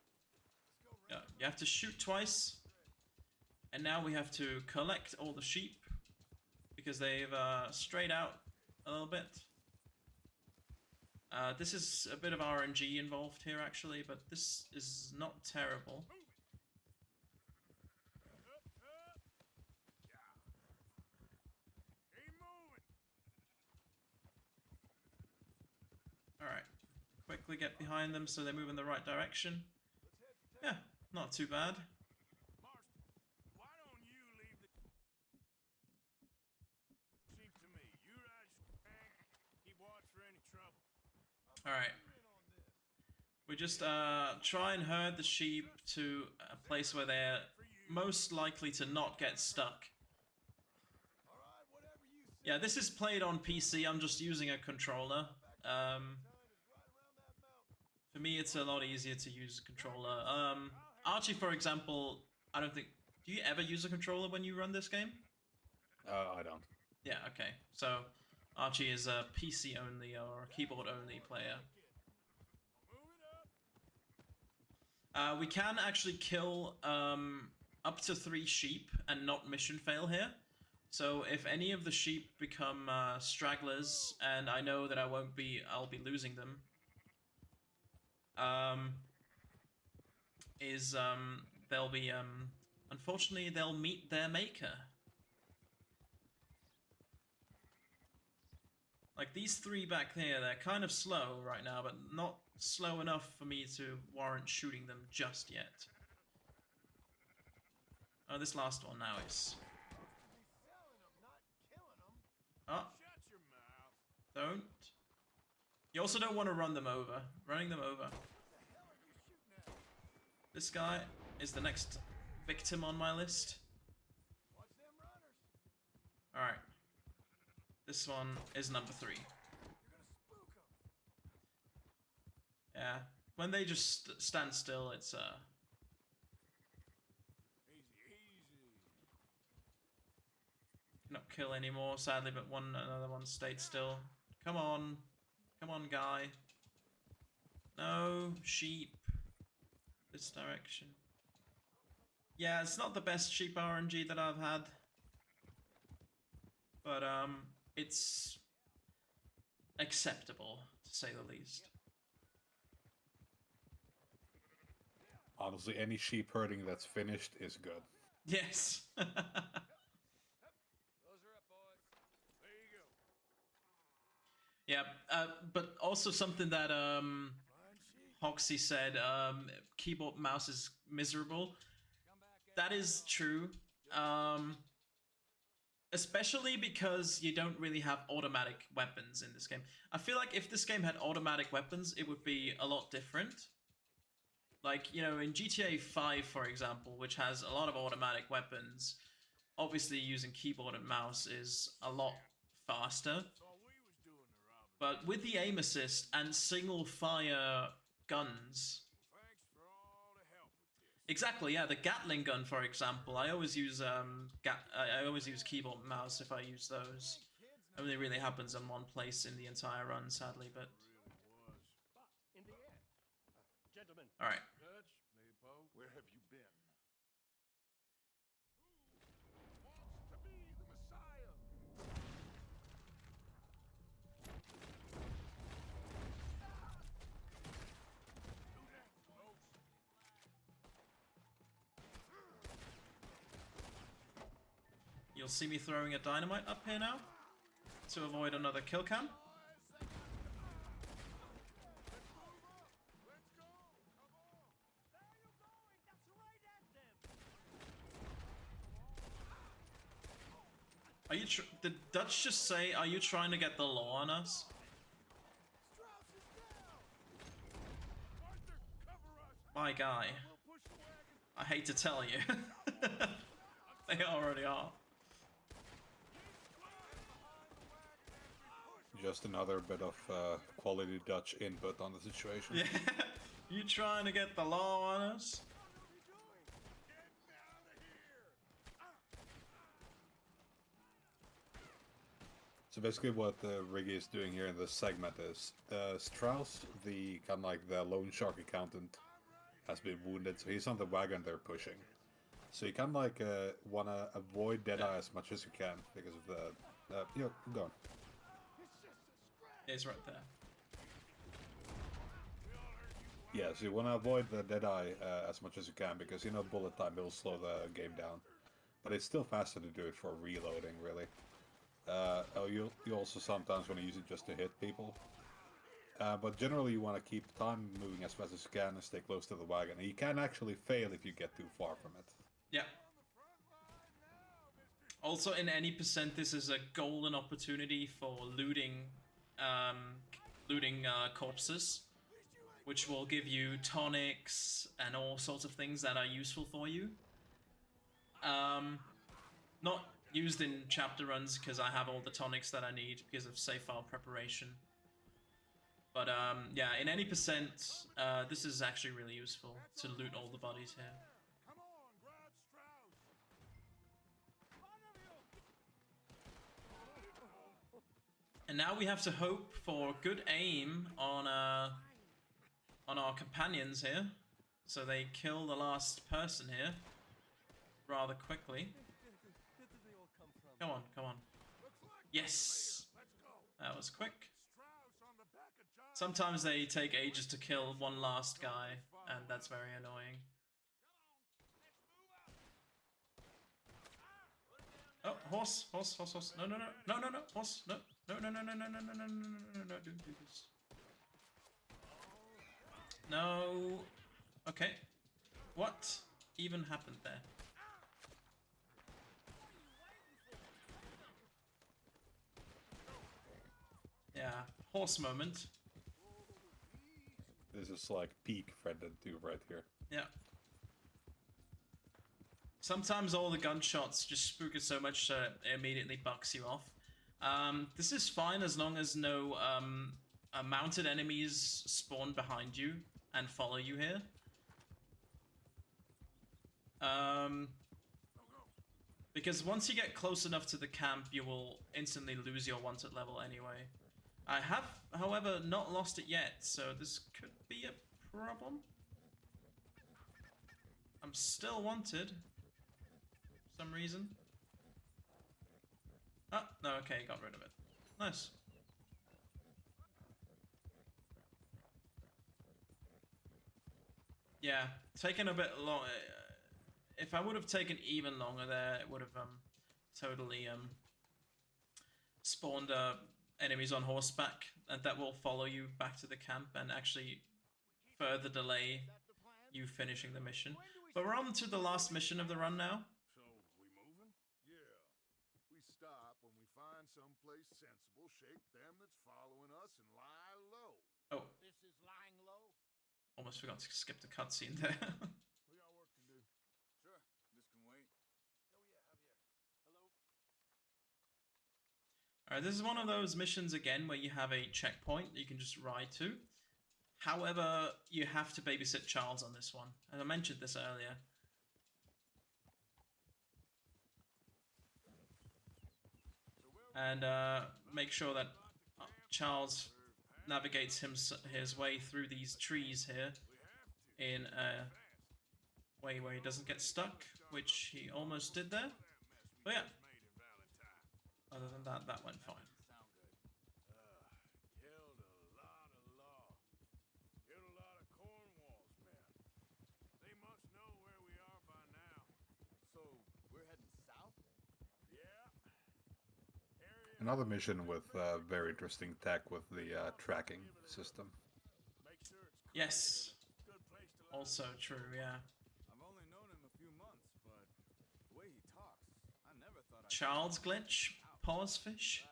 let's go Yeah, round you have to shoot twice. And now we have to collect all the sheep, because they've strayed out a little bit. This is a bit of RNG involved here, actually, but this is not terrible. Alright, quickly get behind them so they move in the right direction. Yeah, not too bad. Why don't you leave the sheep to me? You ride keep watch for any trouble. Alright. We just try and herd the sheep to a place where they're most likely to not get stuck. All right, whatever you say. Yeah, this is played on PC, I'm just using a controller. Time is right around that mountain. For me, it's a lot easier to use a controller. Archie, for example, I don't think... Do you ever use a controller when you run this game? I don't. Yeah, okay. So, Archie is a PC only or a keyboard only player. We can actually kill up to 3 sheep and not mission fail here. So if any of the sheep become stragglers, and I know that I'll be losing them, they'll be unfortunately they'll meet their maker. Like these 3 back there, they're kind of slow right now, but not slow enough for me to warrant shooting them just yet. Oh, this last one now is... Selling them, not killing them. Oh, Shut your mouth. don't. You also don't want to run them over. Running them over. What the hell are you shooting at? This guy is the next victim on my list. Watch them runners. Alright. This one is number 3. You're gonna spook them. Yeah. When they just stand still, it's Easy. not kill anymore, sadly, but another one stayed still. Come on. Come on, guy. No, sheep. This direction. Yeah, it's not the best sheep RNG that I've had. But, it's acceptable, to say the least. Honestly, any sheep herding that's finished is good. Yes. Those are up, boys. There you go. Yeah, but also something that Hoxie said, keyboard mouse is miserable. That is true. Especially because you don't really have automatic weapons in this game. I feel like if this game had automatic weapons, it would be a lot different. Like, you know, in GTA 5, for example, which has a lot of automatic weapons, obviously using keyboard and mouse is a lot faster. That's all we was doing to rob. But with the aim assist and single fire guns... Thanks for all the help with this. Exactly, yeah, the Gatling gun, for example, I always use I always use keyboard and mouse if I use those. Only really happens in one place in the entire run, sadly, but... But in the air. Gentlemen, Alright. Dutch, me, Poe. Where have you been? Wants to be the Messiah. You'll see me throwing a dynamite up here now to avoid another kill cam. Are you? Did Dutch just say, "Are you trying to get the law on us"? My guy. I hate to tell you, they already are. Just another bit of quality Dutch input on the situation. Yeah, you trying to get the law on us? So basically what Riggy is doing here in this segment is Strauss, the kind of like the loan shark accountant, has been wounded, so he's on the wagon they're pushing. So you kind of like want to avoid Deadeye as much as you can because of the... go on. It's right there. Yeah, so you want to avoid the Deadeye as much as you can because, you know, bullet time will slow the game down. But it's still faster to do it for reloading, really. You also sometimes want to use it just to hit people. But generally you want to keep time moving as fast as you can and stay close to the wagon. And you can actually fail if you get too far from it. Yeah. Also, in any percent, this is a golden opportunity for looting corpses, which will give you tonics and all sorts of things that are useful for you. Not used in chapter runs because I have all the tonics that I need because of save file preparation. But yeah, in any percent, this is actually really useful to loot all the bodies here. Come on, grab Strauss. And now we have to hope for good aim on our companions here, so they kill the last person here rather quickly. Come on, come on. Yes! That was quick. Sometimes they take ages to kill one last guy, and that's very annoying. Oh, horse, horse, horse, horse. No, no, no, no, no, no, horse, no, no, no, no, no, no, no, no, no, no, no, no, no, don't do this. No. Okay. What even happened there? Yeah, horse moment. This is like peak Fred and 2 right here. Yeah. Sometimes all the gunshots just spook it so much that it immediately bucks you off. This is fine as long as no mounted enemies spawn behind you and follow you here. Because once you get close enough to the camp, you will instantly lose your wanted level anyway. I have, however, not lost it yet, so this could be a problem. I'm still wanted. For some reason. Oh, no, okay, got rid of it. Nice. Yeah, taken a bit long. If I would have taken even longer there, it would have totally spawned enemies on horseback, and that will follow you back to the camp and actually further delay you finishing the mission. But we're on to the last mission of the run now. So, we moving? Yeah. We stop when we find someplace sensible, shake them that's following us, and lie low. Oh, This is lying low. almost forgot to skip the cutscene there. We got work to do. Sure, this can wait. Oh yeah, Javier. Hello. Alright, this is one of those missions again where you have a checkpoint that you can just ride to. However, you have to babysit Charles on this one. And I mentioned this earlier. and make sure that Charles navigates his way through these trees here in a way where he doesn't get stuck, which he almost did there. But yeah, other than that, that went fine. Killed a lot of law. Killed a lot of Cornwall's men. They must know where we are by now. So, we're heading south? Yeah. Another mission with very interesting tech with the tracking system. Make sure it's clean. Yes, Good place to also true, yeah. I've only known him a few months, but the way he talks, I never thought I'd... Charles glitch, pause fish.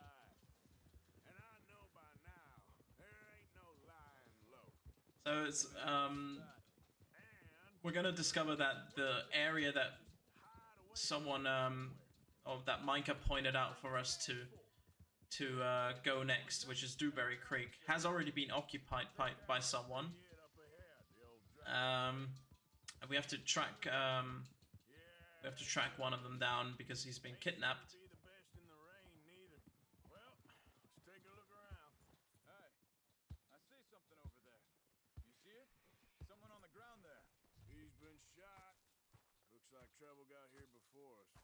And I know by now, there ain't no lying low. So it's And we're gonna discover that the area that someone or that Micah pointed out for us to go next, which is Dewberry Creek, has already been occupied by someone. get up ahead, the old drive. And we have to track one of them down because he's been kidnapped. Be the best in the rain, neither. Well, let's take a look around. Hey, I see something over there. You see it? Someone on the ground there. He's been shot. Looks like trouble got here before us.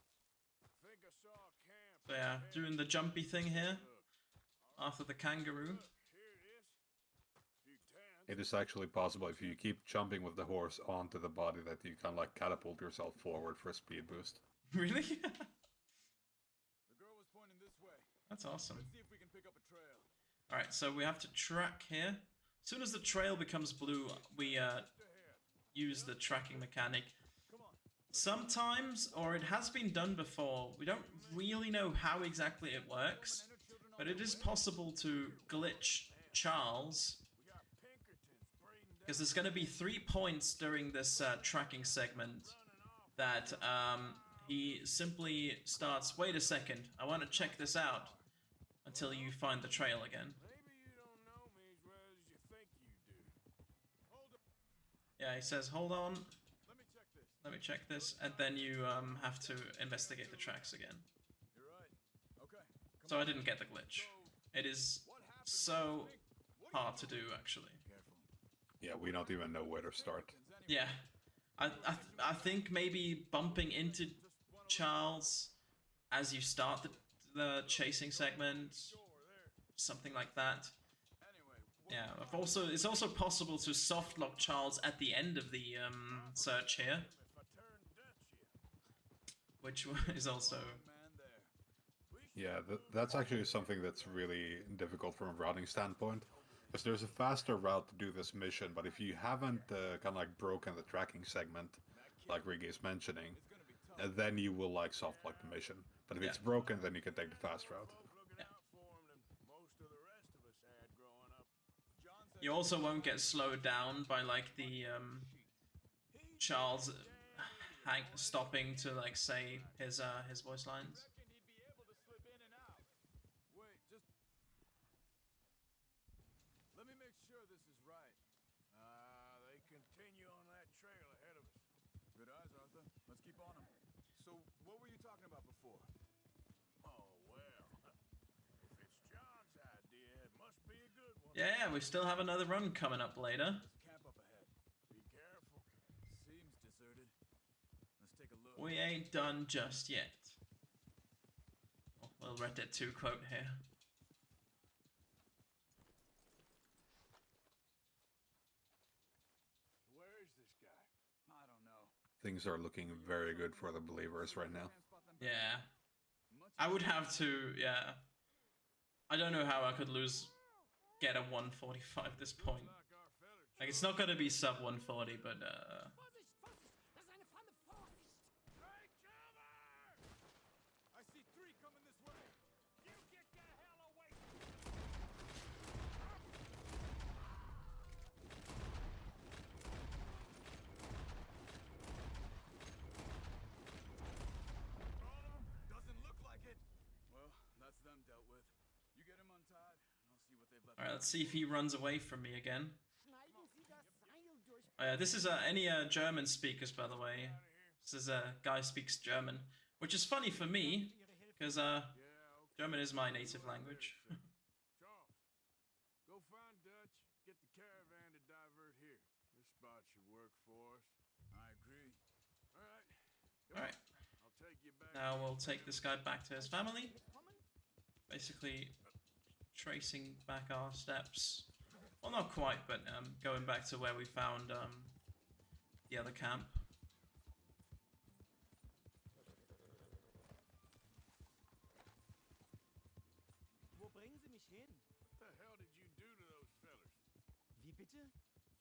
Think I saw a camp. So yeah, doing the jumpy thing here Look, after the kangaroo. here it is. Few tents. It is actually possible if you keep jumping with the horse onto the body that you can like catapult yourself forward for a speed boost. Really? The girl was pointing this way. That's awesome. Let's see if we can pick up a trail. Alright, so we have to track here. As soon as the trail becomes blue, we use the tracking mechanic. Sometimes, or it has been done before, we don't really know how exactly it works, but it is possible to glitch Charles, because there's going to be 3 points during this tracking segment that he simply starts, wait a second, I want to check this out, until you find the trail again. Maybe you don't know me as well as you think you do. Hold up. Yeah, he says, hold on, Let me check this. let me check this, and then you have to investigate the tracks again. You're right. Okay. So I didn't get the glitch. It is so hard to do, actually. Careful. Yeah, we don't even know where to start. Yeah, I think maybe bumping into Charles as you start the chasing segment, something like that. Yeah, it's also possible to soft lock Charles at the end of the search here, which is also Yeah, that's actually something that's really difficult from a routing standpoint. Because there's a faster route to do this mission, but if you haven't kind of like broken the tracking segment, like Rigi is mentioning, then you will like soft lock the mission. But if it's broken, then you can take the fast route. Yeah. Most of the rest of us had growing up. You also won't get slowed down by like the Charles stopping to like say his voice lines. Wait, just... Let me make sure this is right. They continue on that trail ahead of us. Good eyes, Arthur. Let's keep on them. So, what were you talking about before? Oh, well. If it's John's idea, it must be a good one. Yeah, we still have another run coming up later. There's camp up ahead. Be careful. Seems deserted. Let's take a look. We ain't done just yet. Oh, little Red Dead 2 quote here. Where is this guy? I don't know. Things are looking very good for the believers right now. Yeah. I would have to, yeah. I don't know how I could get a 145 at this point. Like, it's not gonna be sub 140, but I see 3 coming this way. You get the hell away. Doesn't look like it. Well, that's them dealt with. You get him untied, and I'll see what they've left. alright, let's see if he runs away from me again. Oh, yeah, this is any German speakers, by the way. This is a guy speaks German, which is funny for me, because German is my native language. Charles, go find Dutch, get the caravan to divert here. This spot should work for us. I agree. All right. Come Alright, on. I'll take you back. now to we'll your take this guy back to his family. Basically, tracing back our steps. Well, not quite, but going back to where we found the other camp. Wo bringen Sie mich hin? What the hell did you do to those fellers? Wie bitte?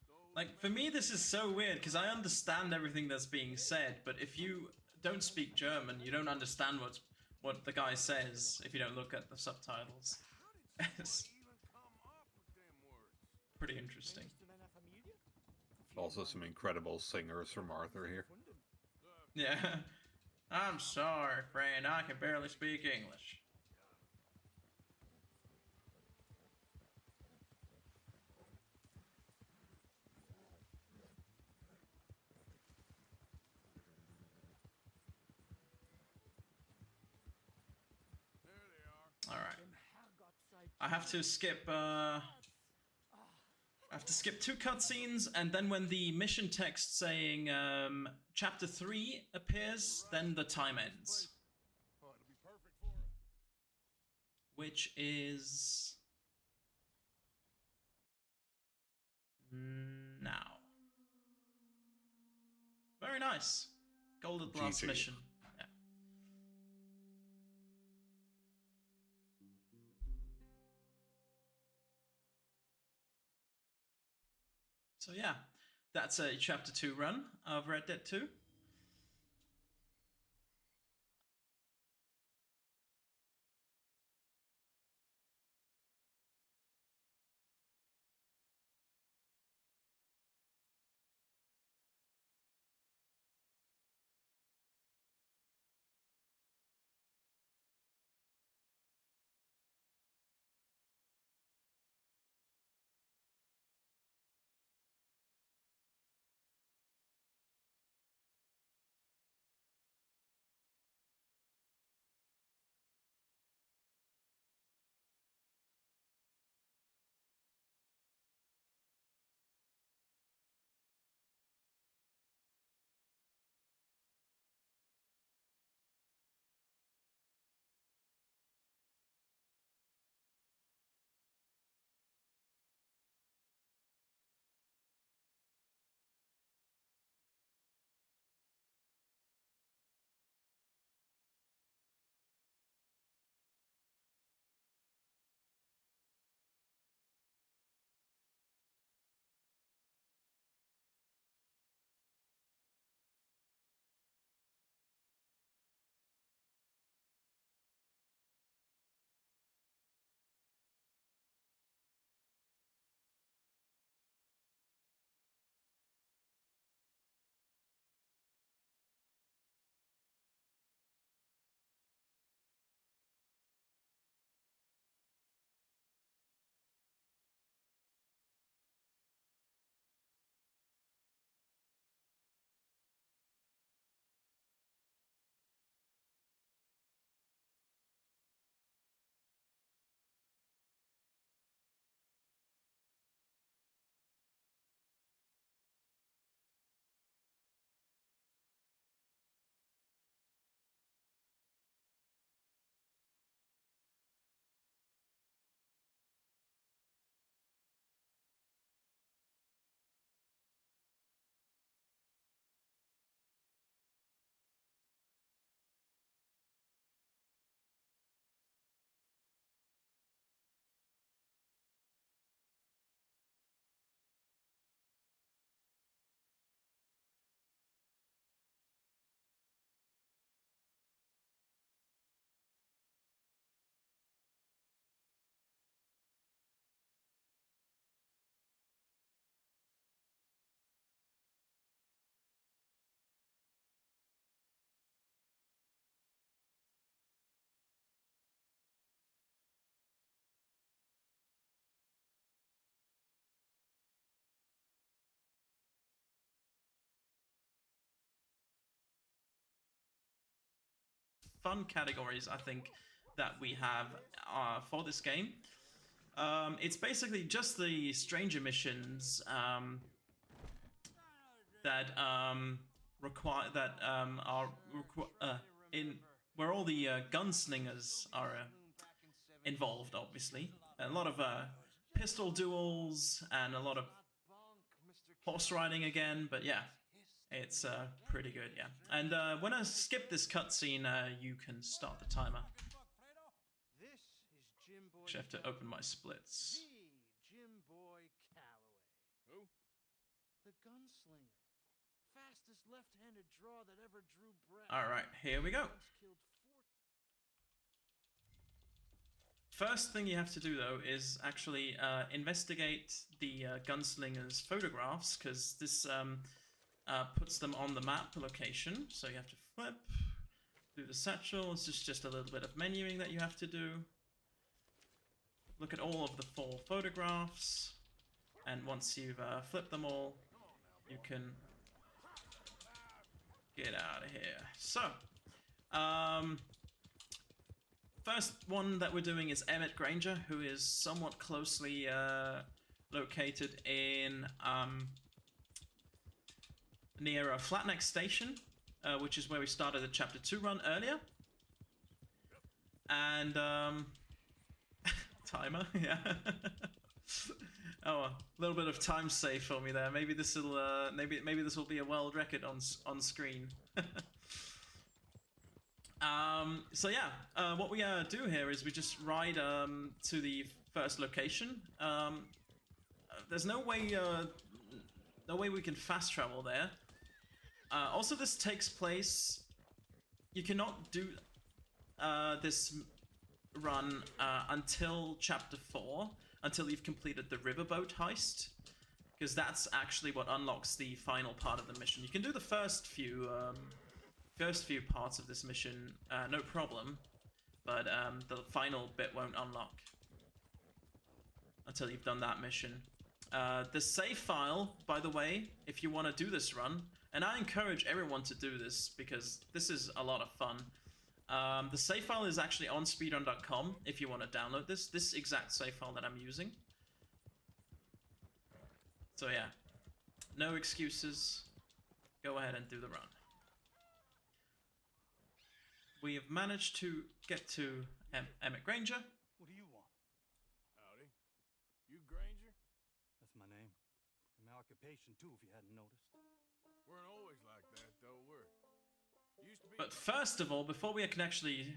Those Like, for me, this is so weird, because I understand everything that's being said, but if you don't speak German, you don't understand what the guy says if you don't look at the subtitles. How did It's somebody even come up with them words? pretty interesting. Zu meiner Familie? Also, some incredible singers from Arthur here. Gefunden. Yeah. I'm sorry, friend, I can barely speak English. There they are. Alright. Dem Herrgott sei I have to skip, I have to skip 2 cutscenes, and then when the mission text saying chapter 3 appears, then the time ends. Oh, it'll be perfect for us. Which is now. Very nice. Gold at the last GG. mission. Yeah. So yeah, that's a chapter 2 run of Red Dead 2. Fun categories, I think, that we have for this game. It's basically just the stranger missions that in where all the gunslingers are involved, obviously. A lot of pistol duels and a lot of horse riding again, but yeah, it's pretty good, yeah. And when I skip this cutscene, you can start the timer. This is Jim Boy. Actually, I have to open my splits. Jim Boy Calloway. Who? The gunslinger. Fastest left-handed draw that ever drew breath. All right, here we go. Once killed 40. First thing you have to do, though, is actually investigate the gunslingers' photographs, because this puts them on the map location. So you have to flip through the satchel. It's just a little bit of menuing that you have to do. Look at all of the 4 photographs, and once you've flipped them all, you can get out of here. So, first one that we're doing is Emmett Granger, who is somewhat closely located in near a Flatneck Station, which is where we started the Chapter 2 run earlier. And timer, yeah. Oh, a little bit of time save for me there. Maybe this will maybe this will be a world record on screen. So yeah, what we do here is we just ride to the first location. There's no way we can fast travel there. Also, this takes place. You cannot do this run until Chapter 4, until you've completed the riverboat heist, because that's actually what unlocks the final part of the mission. You can do the first few parts of this mission, no problem, but the final bit won't unlock until you've done that mission. The save file, by the way, if you want to do this run, and I encourage everyone to do this because this is a lot of fun. The save file is actually on speedrun.com if you want to download this exact save file that I'm using. So yeah, no excuses. Go ahead and do the run. We have managed to get to Emmett Granger. What do you want? Howdy. You Granger? That's my name. And my occupation, too, if you hadn't noticed. Weren't always like that, though, were used to be. But first of all, before we can actually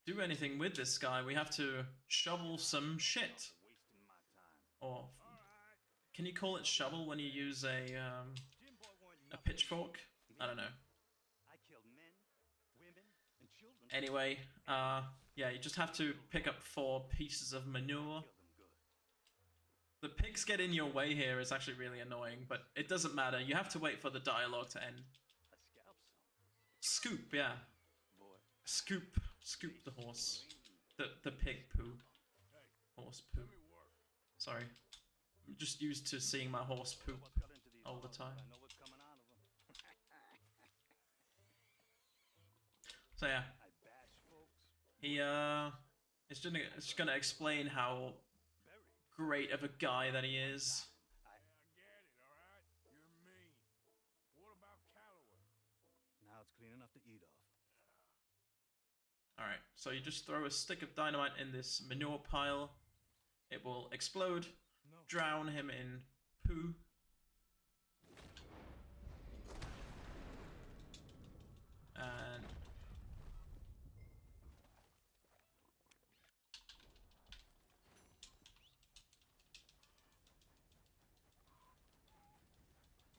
do anything with this guy, we have to shovel some shit. Wasting my time. Or can you call it shovel when you use a Jim Boy wanted nothing. pitchfork? I don't know. I killed men, women, and children. Anyway, yeah, you just have to pick up 4 pieces of manure. Killed them good. The pigs get in your way here is actually really annoying, but it doesn't matter. You have to wait for the dialogue to end. I scalped some. Scoop, yeah. Boy. Scoop the horse. The pig poo. Horse poo. Let me work. Sorry. I'm just used to seeing my horse poop What's got into these all the lungs, time. I know what's coming out of them. So yeah, I bash folks. he is just gonna explain how Buried. great of a guy that he is. I get it, alright? You're mean. What about Calloway? Now it's clean enough to eat off. Alright, so you just throw a stick of dynamite in this manure pile. It will explode, No. drown him in poo. And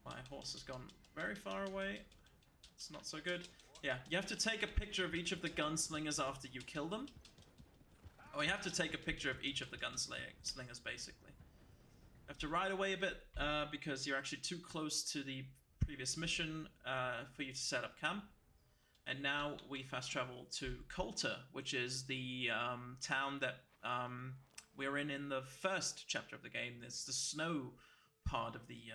my horse has gone very far away. It's not so good. Yeah, you have to take a picture of each of the gunslingers after you kill them. Or you have to take a picture of each of the gunslingers, basically. You have to ride away a bit, because you're actually too close to the previous mission for you to set up camp. And now we fast travel to Coulter, which is the town that we're in the first chapter of the game. It's the snow part of the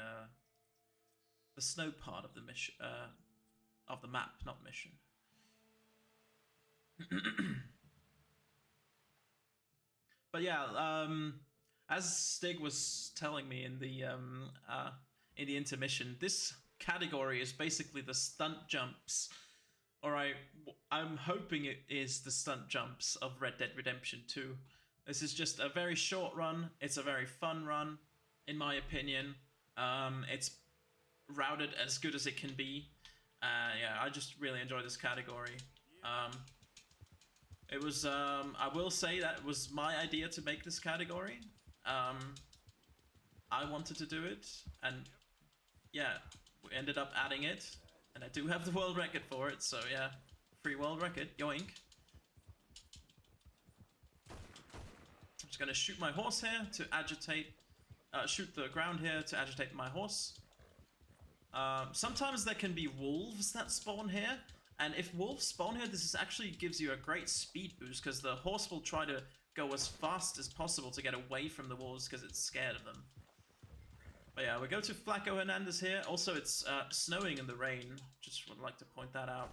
mission, of the map, not mission. But yeah, as Stig was telling me in the intermission, this category is basically the stunt jumps. Or I'm hoping it is the stunt jumps of Red Dead Redemption 2. This is just a very short run. It's a very fun run, in my opinion. It's routed as good as it can be. Yeah, I just really enjoy this category. It was, I will say that it was my idea to make this category. I wanted to do it, and yeah, we ended up adding it, and I do have the world record for it, so yeah, free world record, yoink. I'm just gonna shoot my horse here to agitate, shoot the ground here to agitate my horse. Sometimes there can be wolves that spawn here, and if wolves spawn here, this actually gives you a great speed boost, because the horse will try to go as fast as possible to get away from the wolves, because it's scared of them. But yeah, we go to Flaco Hernandez here. Also, it's snowing in the rain. Just would like to point that out.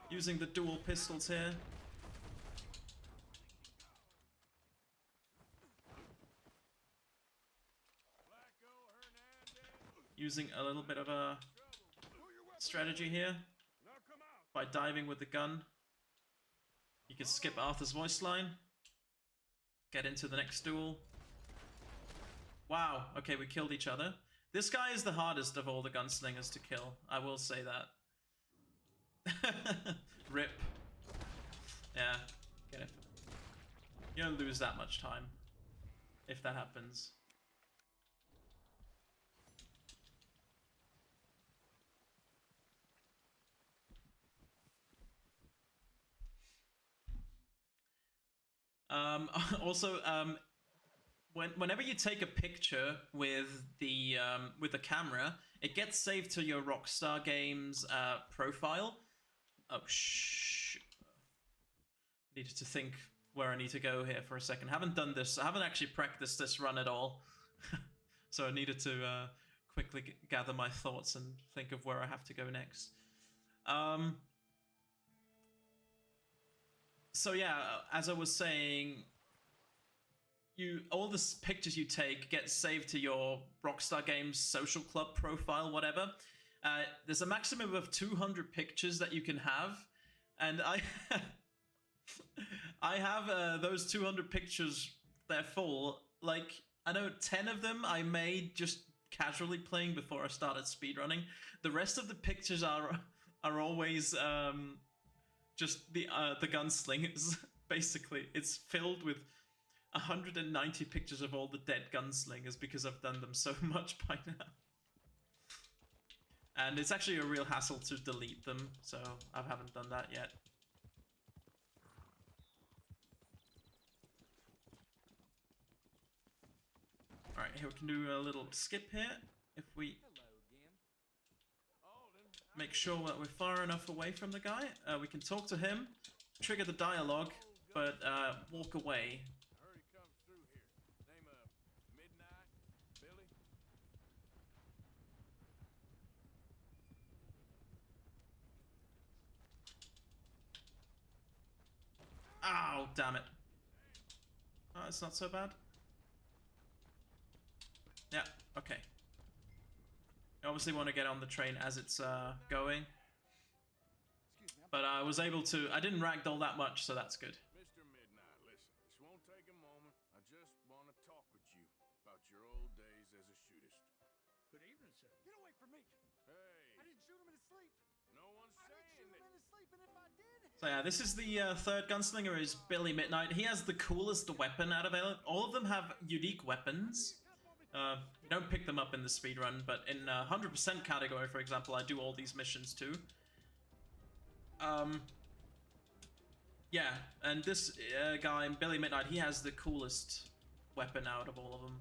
Using the dual pistols here. Using a little bit of a strategy here by diving with the gun. You can skip Arthur's voice line. Get into the next duel. Wow, okay, we killed each other. This guy is the hardest of all the gunslingers to kill. I will say that. Rip. Yeah, get it. You don't lose that much time if that happens. Also, whenever you take a picture with the camera, it gets saved to your Rockstar Games profile. Oh needed to think where I need to go here for a second. Haven't done this. I haven't actually practiced this run at all, so I needed to quickly gather my thoughts and think of where I have to go next. So yeah, as I was saying, all the pictures you take get saved to your Rockstar Games social club profile, whatever. There's a maximum of 200 pictures that you can have, and I have those 200 pictures. They're full. Like, I know 10 of them I made just casually playing before I started speedrunning. The rest of the pictures are always just the gunslingers. Basically, it's filled with 190 pictures of all the dead gunslingers because I've done them so much by now. And it's actually a real hassle to delete them, so I haven't done that yet. Alright, here we can do a little skip here. If we make sure that we're far enough away from the guy, we can talk to him, trigger the dialogue, but walk away. I heard he comes through here. Name of Midnight, Billy. Ow, damn it. Oh, it's not so bad. Yeah, okay. You obviously want to get on the train as it's going. But I was able to, I didn't ragdoll that much, so that's good. Mr. Midnight, listen, this won't take a moment. I just want to talk with you about your old days as a shootist. Good evening, sir. Get away from me! Hey! I didn't shoot him in his sleep! No one's saying that. I didn't shoot him in his sleep, and if I did... So yeah, this is the third gunslinger, is Billy Midnight. He has the coolest weapon out of it. All of them have unique weapons. You don't pick them up in the speedrun, but in 100% category, for example, I do all these missions too. Yeah, and this guy, Billy Midnight, he has the coolest weapon out of all of them.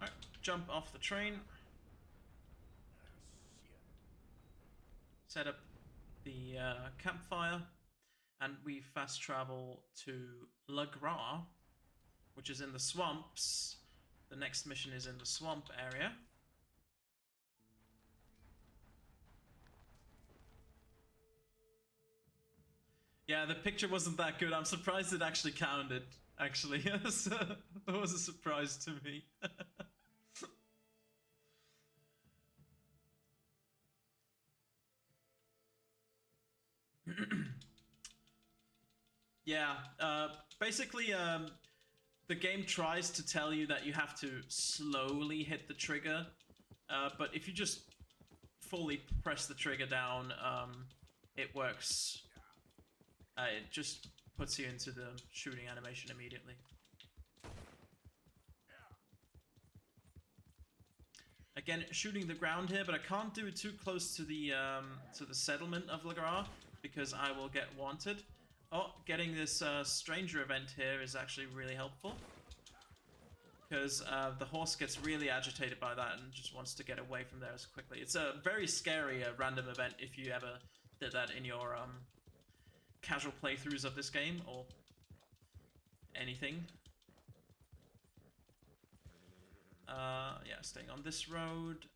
Alright, jump off the train. set up the campfire, and we fast travel to Le Gras, which is in the swamps. The next mission is in the swamp area. Yeah, the picture wasn't that good. I'm surprised it actually counted, actually. So, that was a surprise to me. Yeah, basically, the game tries to tell you that you have to slowly hit the trigger, but if you just fully press the trigger down, it works. It just puts you into the shooting animation immediately. Again, shooting the ground here, but I can't do it too close to the settlement of Le Gras because I will get wanted. Oh, getting this stranger event here is actually really helpful because the horse gets really agitated by that and just wants to get away from there as quickly. It's a very scary random event if you ever did that in your casual playthroughs of this game or anything. Yeah, staying on this road.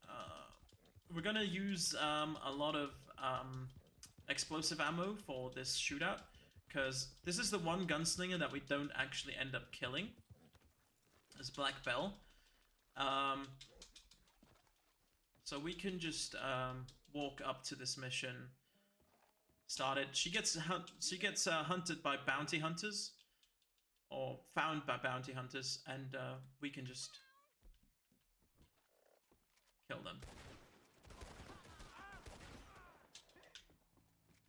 We're gonna use a lot of explosive ammo for this shootout, because this is the one gunslinger that we don't actually end up killing. Is Black Belle. So we can just walk up to this mission. Start it. She gets hunted by bounty hunters, or found by bounty hunters, and we can just kill them.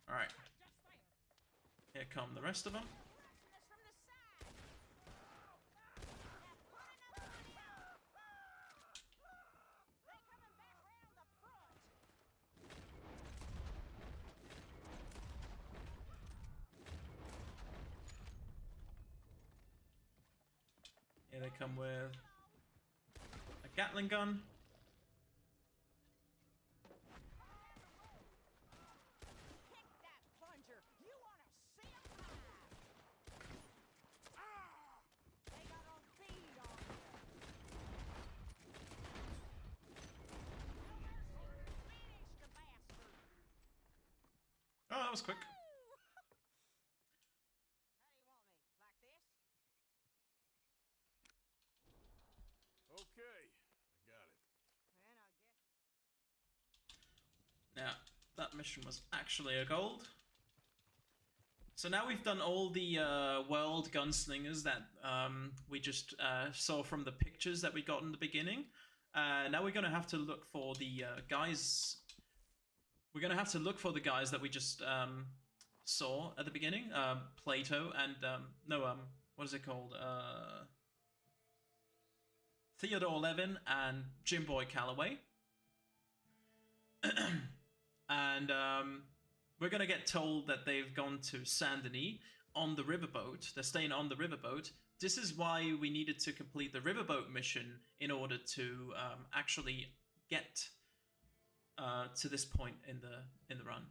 All right. Here come the rest of them. Here they come with a Gatling gun. Oh, that was quick. Okay, I got it. Yeah, that mission was actually a gold. So now we've done all the world gunslingers that we just saw from the pictures that we got in the beginning. Now we're gonna have to look for the guys. We're gonna have to look for the guys that we just saw at the beginning. Plato and what is it called? Theodore Levin and Jim Boy Calloway. And we're gonna get told that they've gone to Saint Denis on the riverboat. They're staying on the riverboat. This is why we needed to complete the riverboat mission in order to actually get to this point in the run.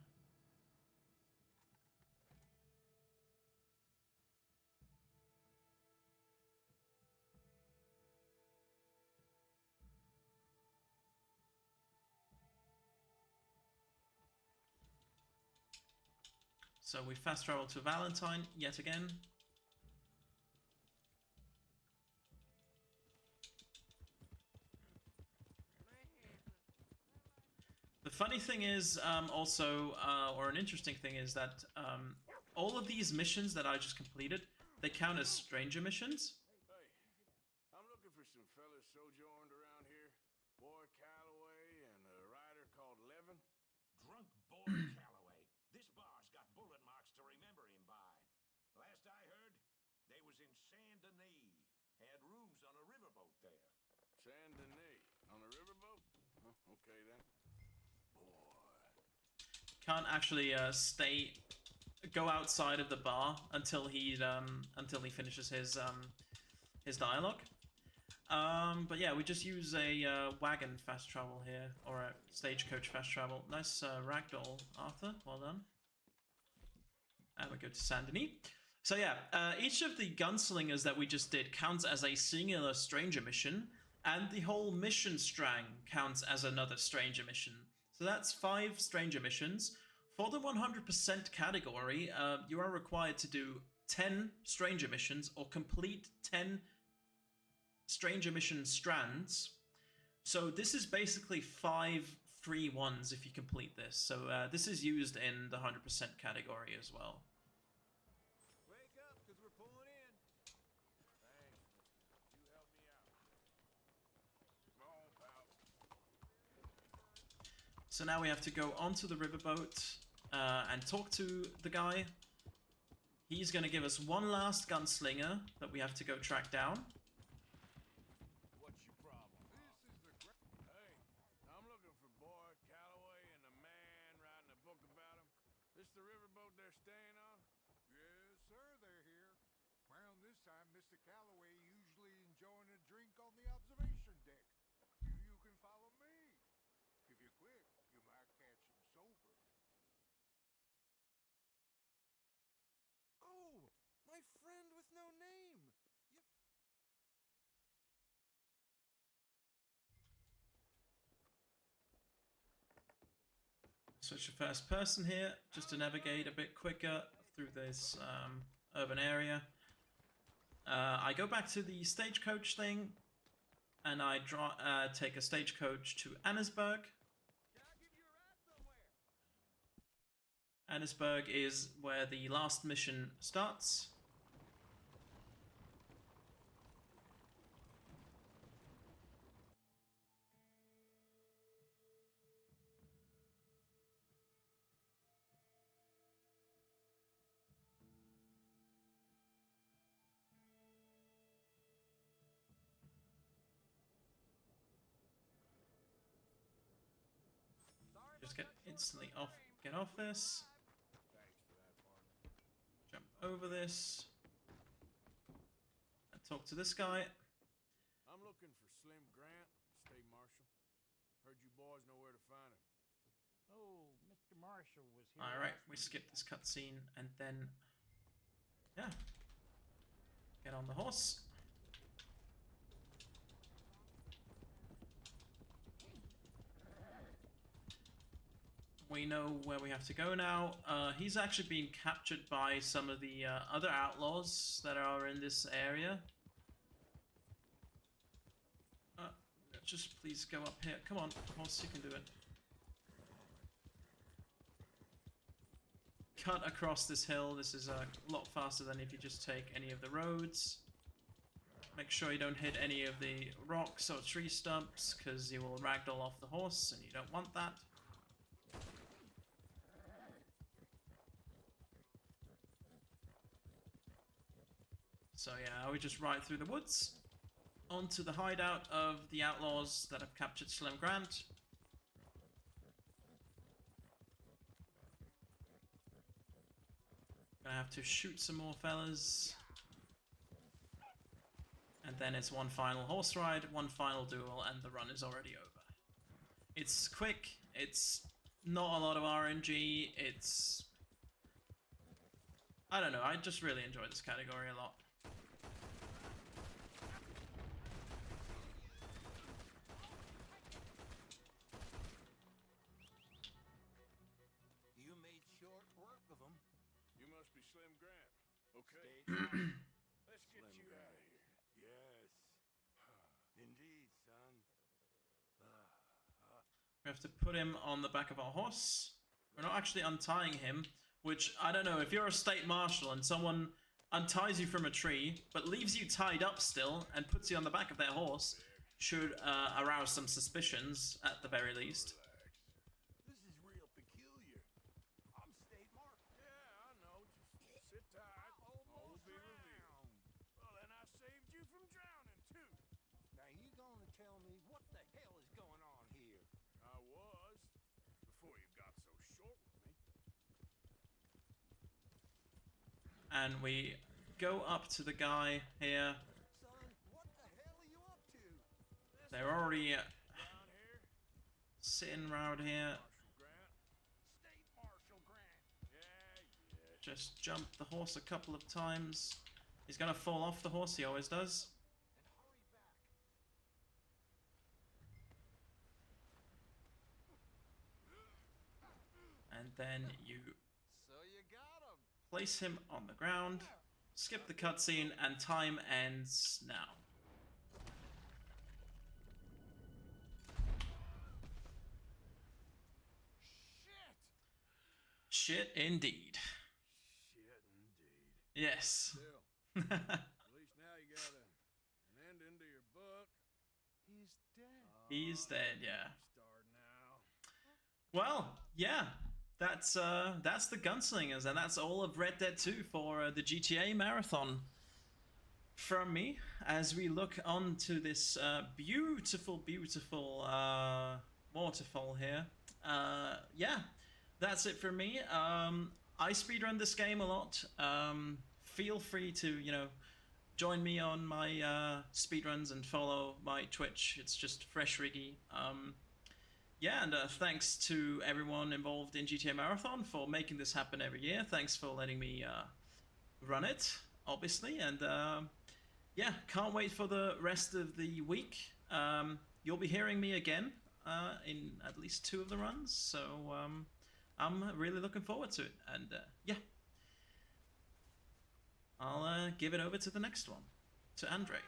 So we fast travel to Valentine yet again. The funny thing is also, or an interesting thing is that all of these missions that I just completed, they count as stranger missions. Hey, I'm looking for some fellas sojourned around here. Boy Calloway and a rider called Levin. Drunk boy Calloway. This bar's got bullet marks to remember him by. Last I heard, they was in Saint Denis. Had rooms on a riverboat there. Saint Denis. On a riverboat? Oh, okay then. Can't actually go outside of the bar until he finishes his dialogue. But yeah, we just use a wagon fast travel here, or a stagecoach fast travel. Nice ragdoll, Arthur. Well done. And we go to Saint Denis. So yeah, each of the gunslingers that we just did counts as a singular stranger mission, and the whole mission strang counts as another stranger mission. So that's 5 stranger missions. For the 100% category, you are required to do 10 stranger missions or complete 10 stranger mission strands. So this is basically 5 free ones if you complete this. So this is used in the 100% category as well. Wake up, because we're pulling in. Thanks, mister. You helped me out. Come on, pal. So now we have to go onto the riverboat and talk to the guy. He's going to give us one last gunslinger that we have to go track down. What's your problem? Hey, I'm looking for Boyd Calloway and the man writing a book about him. This the riverboat they're staying on? Yes, sir, they're here. Around this time, Mr. Calloway usually enjoying a drink on the observation deck. You can follow me. If you're quick, you might catch him sober. Oh, my friend with no name. Switch to first person here, just to navigate a bit quicker through this urban area. I go back to the stagecoach thing, and I take a stagecoach to Annesburg. Annesburg is where the last mission starts. Just get off this. Thanks for that, partner. Jump over this. And talk to this guy. I'm looking for Slim Grant, State Marshal. Heard you boys know where to find him. Oh, Mr. Marshall was here. Alright, last we week. skip this cutscene and then... yeah. Get on the horse. We know where we have to go now. He's actually been captured by some of the other outlaws that are in this area. Just please go up here. Come on, horse, you can do it. Cut across this hill. This is a lot faster than if you just take any of the roads. Make sure you don't hit any of the rocks or tree stumps, because you will ragdoll off the horse, and you don't want that. So yeah, we just ride through the woods onto the hideout of the outlaws that have captured Slim Grant. Gonna have to shoot some more fellas. And then it's one final horse ride, one final duel, and the run is already over. It's quick, it's not a lot of RNG, it's... I don't know, I just really enjoy this category a lot. You made short work of them. You must be Slim Grant. Okay. Let's get Slim you Grant. out of here. Yes. Indeed, son. We have to put him on the back of our horse. We're not actually untying him, which, I don't know, if you're a state marshal and someone unties you from a tree, but leaves you tied up still and puts you on the back of their horse, should arouse some suspicions, at the very least. This is real peculiar. I'm state marshal. Yeah, I know. Just sit tight. All will be revealed. Well, then I saved you from drowning, too. Now you gonna tell me what the hell is going on here? I was. Before you got so short with me. And we go up to the guy here. Son, what the hell are you up to? They're already Down here, sitting around here. Marshal Grant. State Marshal Grant. Yeah. Just jump the horse a couple of times. He's gonna fall off the horse, he always does. And hurry back. And then you So you got him. place him on the ground, skip the cutscene, and time ends now. Shit. Shit indeed. Shit, indeed. Yes. Still, at least now you got an ending to your book. He's dead. He's dead, yeah. Start now. Well, yeah. That's the Gunslingers, and that's all of Red Dead 2 for the GTA Marathon. From me, as we look onto this beautiful, beautiful waterfall here. Yeah, that's it for me. I speedrun this game a lot. Feel free to, you know, join me on my speedruns and follow my Twitch. It's just FreshRigi. Yeah, and thanks to everyone involved in GTA Marathon for making this happen every year. Thanks for letting me run it, obviously, and yeah, can't wait for the rest of the week. You'll be hearing me again in at least 2 of the runs, so I'm really looking forward to it, and yeah, I'll give it over to the next one, to Andre.